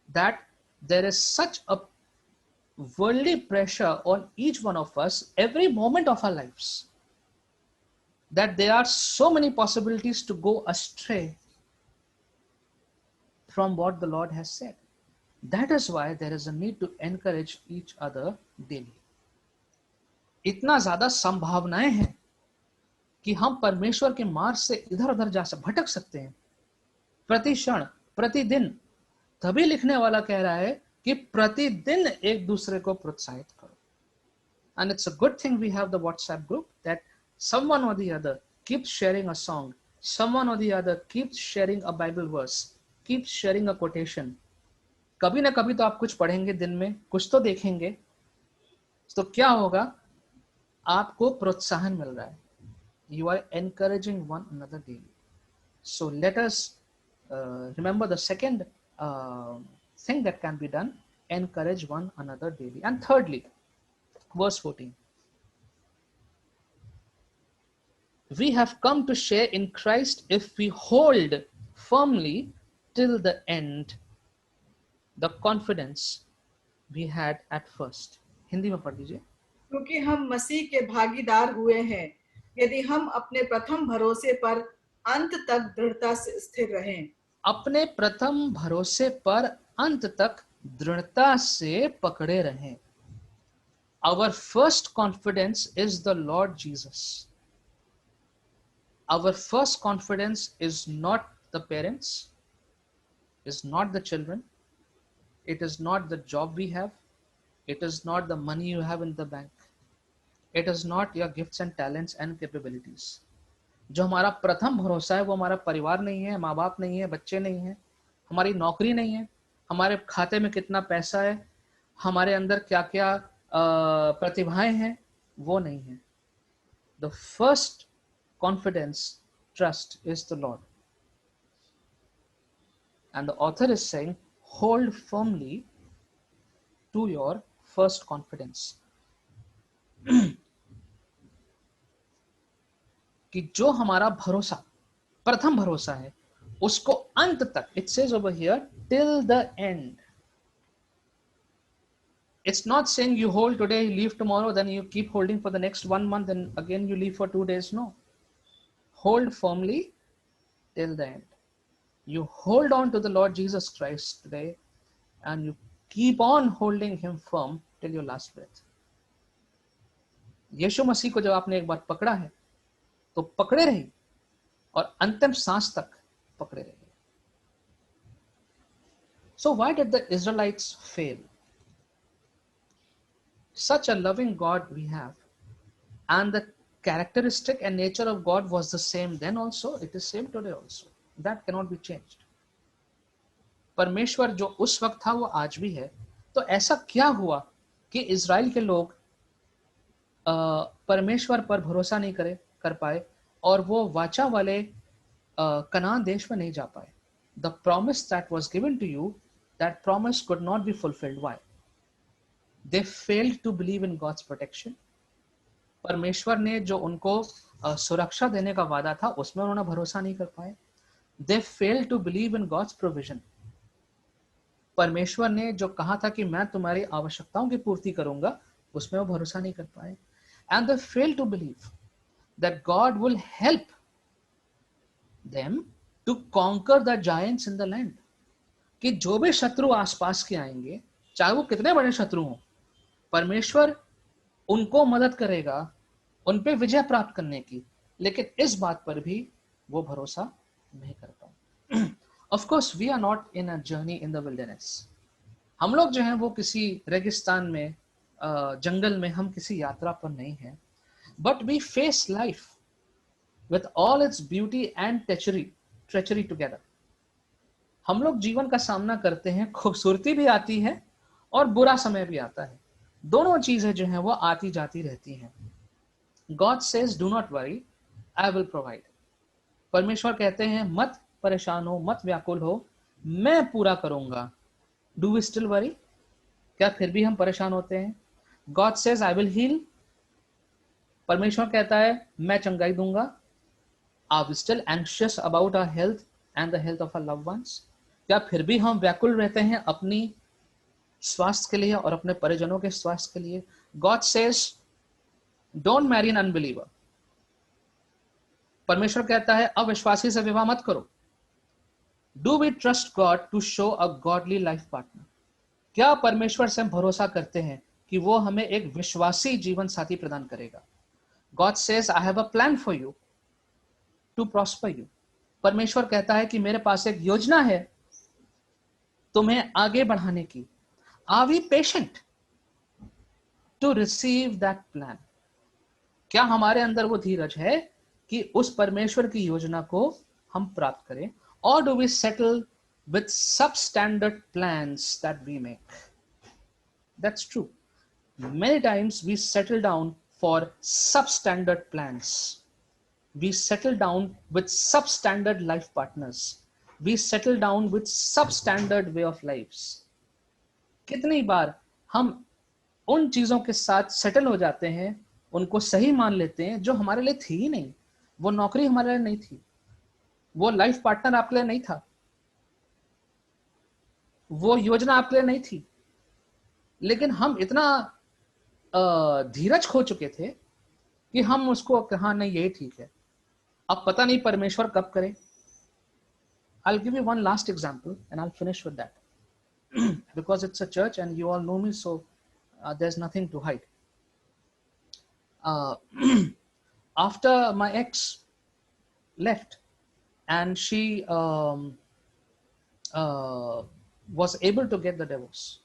that there is such a worldly pressure on each one of us every moment of our lives, that there are so many possibilities to go astray from what the Lord has said. That is why there is a need to encourage each other daily. इतना ज्यादा संभावनाएं हैं कि हम परमेश्वर के मार्ग से इधर उधर जा भटक सकते हैं प्रति क्षण प्रतिदिन। तभी लिखने वाला कह रहा है कि प्रतिदिन एक दूसरे को प्रोत्साहित करो। And it's a good thing we have the WhatsApp group, that someone or the other keeps sharing a song, someone or the other keeps sharing a Bible verse, keeps sharing a quotation. कभी ना कभी तो आप कुछ पढ़ेंगे दिन में, कुछ तो देखेंगे, तो क्या होगा? आपको प्रोत्साहन मिल रहा है। You are encouraging one another daily. So let us remember the second thing that can be done: encourage one another daily. And thirdly, verse 14, we have come to share in Christ if we hold firmly till the end the confidence we had at first. Hindi में पढ़ लीजिए। क्योंकि हम मसीह के भागीदार हुए हैं यदि हम अपने प्रथम भरोसे पर अंत तक दृढ़ता से स्थिर रहें। अपने प्रथम भरोसे पर अंत तक दृढ़ता से पकड़े रहें। Our first confidence is the Lord Jesus. Our first confidence is not the parents, is not the children, it is not the job we have, it is not the money you have in the bank, it is not your gifts and talents and capabilities. जो हमारा प्रथम भरोसा है वो हमारा परिवार नहीं है, माँ बाप नहीं है, बच्चे नहीं है, हमारी नौकरी नहीं है, हमारे खाते में कितना पैसा है, हमारे अंदर क्या क्या प्रतिभाएं हैं, वो नहीं है। The first confidence, trust is the Lord. And the author is saying, hold firmly to your first confidence. कि जो हमारा भरोसा, प्रथम भरोसा है, उसको अंत तक, it says over here, till the end. It's not saying you hold today, leave tomorrow, then you keep holding for the next 1 month, and again you leave for 2 days. No. Hold firmly till the end. You hold on to the Lord Jesus Christ today, and you keep on holding him firm till your last breath. यीशु मसीह को जब आपने एक बार पकड़ा है तो पकड़े रहिए और अंतिम सांस तक पकड़े रहिए। So why did the Israelites fail? Such a loving God we have, and the characteristic and nature of God was the same then also, it is same today also. That cannot be changed. परमेश्वर जो उस वक्त था वो आज भी है। तो ऐसा क्या हुआ कि इजराइल के लोग परमेश्वर पर भरोसा नहीं कर पाए और वो वाचा वाले कनान देश में नहीं जा पाए? The promise that was given to you, that promise could not be fulfilled. Why? They failed to believe in God's protection. परमेश्वर ने जो उनको सुरक्षा देने का वादा था उसमें उन्होंने भरोसा नहीं कर पाए। They failed to believe in God's provision. परमेश्वर ने जो कहा था कि मैं तुम्हारी आवश्यकताओं की पूर्ति करूंगा, उसमें वो भरोसा नहीं कर पाए। And they failed to believe that God will help them to conquer the giants in the land. कि जो भी शत्रु आसपास के आएंगे, चाहे वो कितने बड़े शत्रु हों, परमेश्वर उनको मदद करेगा उन पे विजय प्राप्त करने की। लेकिन इस बात पर भी वो भरोसा नहीं कर पाए। Of course, we are not in a journey in the wilderness. हम लोग जो हैं वो किसी रेगिस्तान में, जंगल में, हम किसी यात्रा पर नहीं हैं। But we face life with all its beauty and treachery together. हम लोग जीवन का सामना करते हैं, खूबसूरती भी आती है और बुरा समय भी आता है। दोनों चीजें जो हैं वो आती जाती रहती हैं। God says, do not worry, I will provide. परमेश्वर कहते हैं मत परेशान हो, मत व्याकुल हो, मैं पूरा करूंगा। Do we still worry? क्या फिर भी हम परेशान होते हैं? God says, I will heal. परमेश्वर कहता है मैं चंगाई दूंगा. Are we still anxious about our health and the health of our loved ones? क्या फिर भी हम व्याकुल रहते हैं अपनी स्वास्थ्य के लिए और अपने परिजनों के स्वास्थ्य के लिए? God says, don't marry an unbeliever. परमेश्वर कहता है अविश्वासी से विवाह मत करो. Do we trust God to show a godly life partner? क्या परमेश्वर से हम भरोसा करते हैं कि वो हमें एक विश्वासी जीवन साथी प्रदान करेगा? God says, I have a plan for you to prosper you. परमेश्वर कहता है कि मेरे पास एक योजना है तुम्हें आगे बढ़ाने की. Are we patient to receive that plan? क्या हमारे अंदर वो धीरज है कि उस परमेश्वर की योजना को हम प्राप्त करें? Or do we settle with substandard plans that we make? That's true. Many times we settle down for substandard plans. We settle down with substandard life partners. We settle down with substandard way of lives. कितनी बार हम उन चीजों के साथ settle हो जाते हैं, उनको सही मान लेते हैं जो हमारे लिए थी ही नहीं. वो नौकरी हमारे लिए नहीं थी, वो लाइफ पार्टनर आपके लिए नहीं था, वो योजना आपके लिए नहीं थी, लेकिन हम इतना धीरज खो चुके थे कि हम उसको कहा नहीं यही ठीक है. अब पता नहीं परमेश्वर कब करे. I'll give you one last example and I'll finish with that because it's a church and you all know me, so there's nothing to hide. After my ex left and she was able to get the divorce,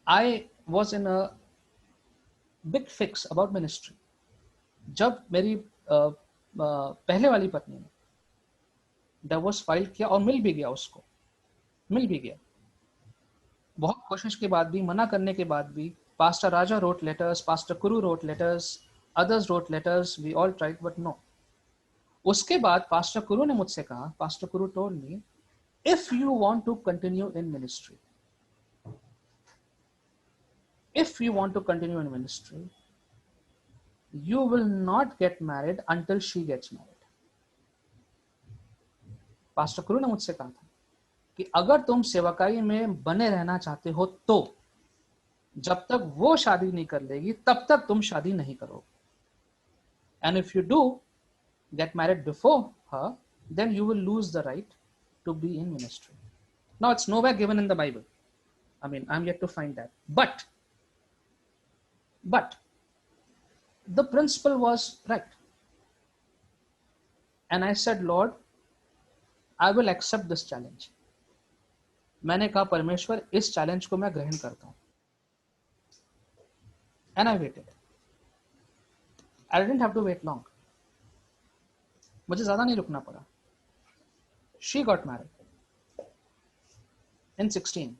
I was in a big fix about ministry. जब मेरी पहले वाली पत्नी ने divorce file किया और मिल भी गया, उसको मिल भी गया, बहुत कोशिश के बाद भी, मना करने के बाद भी, पास्टर राजा wrote letters, पास्टर कुरु wrote letters, others wrote letters, we all tried but no. उसके बाद पास्टर कुरु ने मुझसे कहा, पास्टर कुरु told me, if you want to continue in ministry, if you want to continue in ministry, you will not get married until she gets married. Pastor कुरु ने मुझसे कहा था कि अगर तुम सेवकाई में बने रहना चाहते हो तो जब तक वो शादी नहीं कर लेगी तब तक तुम शादी नहीं करो. And if you do get married before her, then you will lose the right to be in ministry. Now it's nowhere given in the Bible. I mean, I'm yet to find that. But the principle was right. And I said, Lord, I will accept this challenge. मैंने कहा परमेश्वर इस challenge को मैं ग्रहण करता हूं. And I waited. I didn't have to wait long. मुझे ज्यादा नहीं रुकना पड़ा. She got married in 16.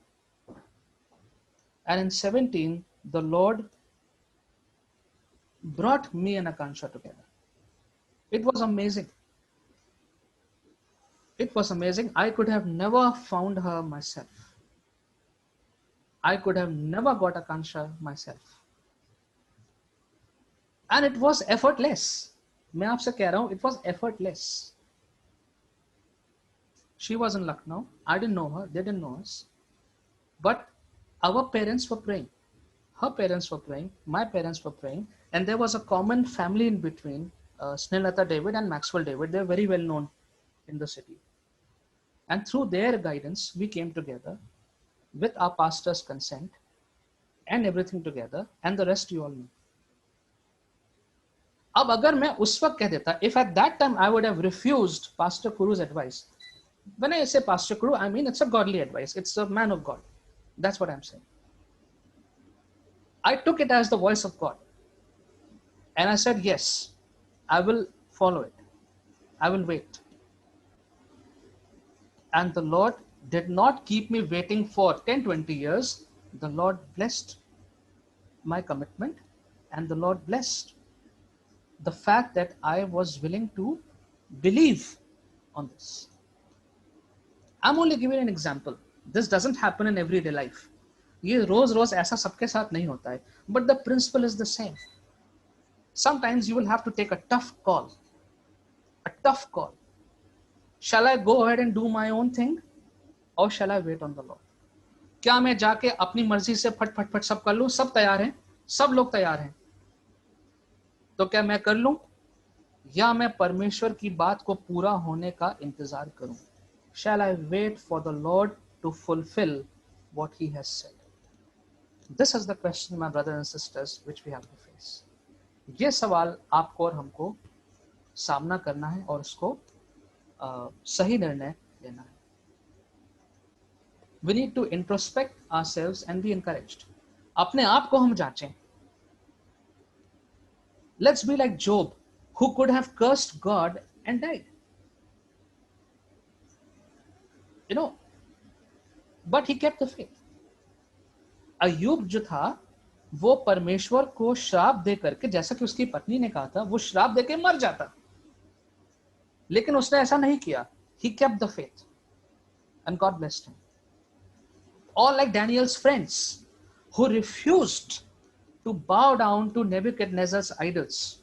And in 17, the Lord brought me and Akansha together. It was amazing. It was amazing. I could have never found her myself. I could have never got Akansha myself. And it was effortless. मैं आपसे कह रहा हूं, it was effortless. She was in Lucknow. I didn't know her. They didn't know us. But our parents were praying. Her parents were praying. My parents were praying. And there was a common family in between, Snellata David and Maxwell David. They're very well known in the city. And through their guidance, we came together with our pastor's consent and everything together. And the rest you all know. अब अगर मैं उस वक्त कह देता, if at that time I would have refused Pastor Kuru's advice, when I say Pastor Kuru, I mean it's a godly advice. It's a man of God. That's what I'm saying. I took it as the voice of God. And I said, yes, I will follow it. I will wait. And the Lord did not keep me waiting for 10, 20 years. The Lord blessed my commitment, and the Lord blessed the fact that I was willing to believe on this. I'm only giving an example. This doesn't happen in everyday life. ये रोज रोज ऐसा सबके साथ नहीं होता है, but the principle is the same. Sometimes you will have to take a tough call. A tough call. Shall I go ahead and do my own thing or shall I wait on the Lord? क्या मैं जाके अपनी मर्जी से फट फट फट सब कर लूं? सब तैयार हैं, सब लोग तैयार हैं, तो क्या मैं कर लूं, या मैं परमेश्वर की बात को पूरा होने का इंतजार करूं? Shall I wait for the Lord to fulfill what he has said? This is the question, my brothers and sisters, which we have to face. ये सवाल आपको और हमको सामना करना है और उसको सही निर्णय लेना है. We need to introspect ourselves and be encouraged. अपने आप को हम जांचें. Let's be like Job, who could have cursed God and died. You know, but he kept the faith. अय्यूब जो था वो परमेश्वर को श्राप दे करके, जैसा कि उसकी पत्नी ने कहा था, वो श्राप देके मर जाता, लेकिन उसने ऐसा नहीं किया. He kept the faith and God blessed him. Or like Daniel's friends who refused to bow down to Nebuchadnezzar's idols.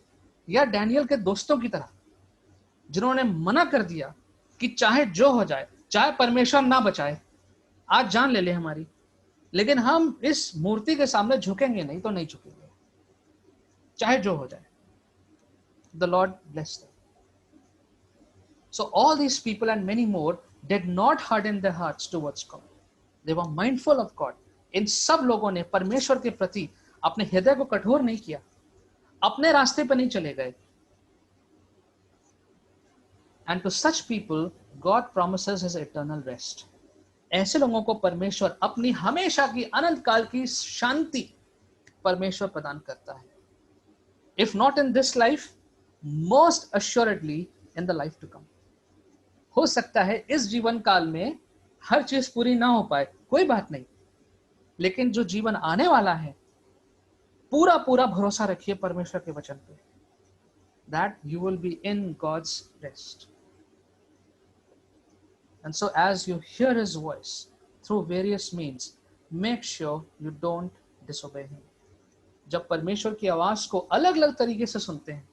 या डैनियल के दोस्तों की तरह जिन्होंने मना कर दिया कि चाहे जो हो जाए, चाहे परमेश्वर ना बचाए, आज जान ले ले हमारी, लेकिन हम इस मूर्ति के सामने झुकेंगे नहीं, तो नहीं झुकेंगे, चाहे जो हो जाए. The Lord bless them. So all these people and many more did not harden their hearts towards God. They were mindful of God. इन सब लोगों ने परमेश्वर के प्रति अपने हृदय को कठोर नहीं किया, अपने रास्ते पर नहीं चले गए. And to such people God promises his eternal rest. ऐसे लोगों को परमेश्वर अपनी हमेशा की अनंत काल की शांति परमेश्वर प्रदान करता है. If not in this life, most assuredly in the life to come. हो सकता है इस जीवन काल में हर चीज पूरी ना हो पाए, कोई बात नहीं, लेकिन जो जीवन आने वाला है, पूरा पूरा भरोसा रखिए परमेश्वर के वचन पे. That you will be in God's rest. And so as you hear his voice through various means, make sure you don't disobey him. जब परमेश्वर की आवाज को अलग अलग तरीके से सुनते हैं,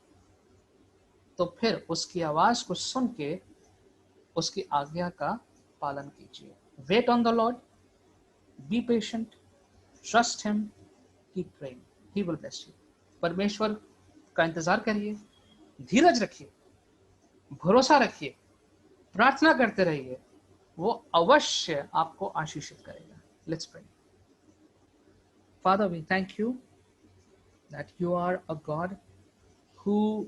तो फिर उसकी आवाज को सुन के उसकी आज्ञा का पालन कीजिए. Wait on the Lord, be patient, trust him, keep praying. He will bless you. परमेश्वर का इंतजार करिए, धीरज रखिए, भरोसा रखिए, प्रार्थना करते रहिए, वो अवश्य आपको आशीषित करेगा. Let's pray. Father, we thank you that you are a God who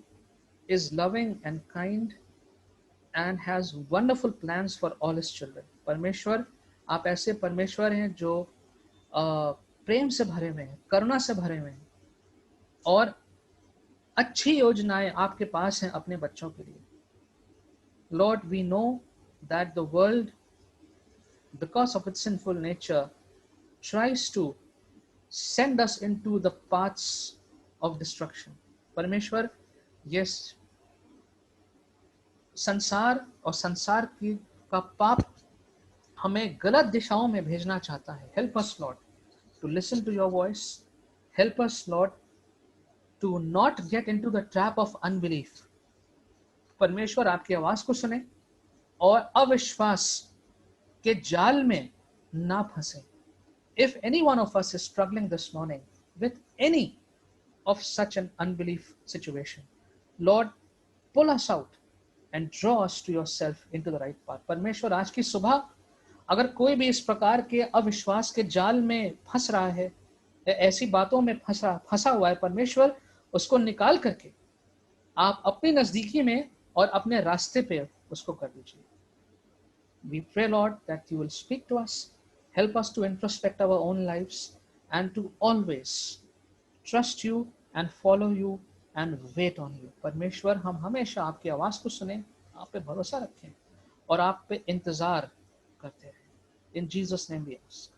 is loving and kind and has wonderful plans for all his children. परमेश्वर, आप ऐसे परमेश्वर हैं जो प्रेम से भरे हुए हैं, करुणा से भरे हुए हैं, और अच्छी योजनाएं आपके पास हैं अपने बच्चों के लिए. Lord, we know that the world, because of its sinful nature, tries to send us into the paths of destruction. परमेश्वर, ये संसार और संसार की का पाप हमें गलत दिशाओं में भेजना चाहता है. Help us, Lord, to listen to your voice. Help us, Lord, to not get into the trap of unbelief. परमेश्वर, आपकी आवाज को सुने और अविश्वास के जाल में ना फंसे. If any one of us is struggling this morning with any of such an unbelief situation, Lord, pull us out and draw us to yourself into the right path. परमेश्वर, आज की सुबह अगर कोई भी इस प्रकार के अविश्वास के जाल में फंस रहा है, ऐसी बातों में फंसा हुआ है, परमेश्वर, उसको निकाल करके आप अपनी नजदीकी में और अपने रास्ते पे उसको कर दीजिए. We pray, Lord, that you will speak to us, help us to introspect our own lives and to always trust you and follow you and wait on you. परमेश्वर, हम हमेशा आपकी आवाज को सुने, आप पे भरोसा रखें और आप पे इंतजार करते रहें. In Jesus' name we ask.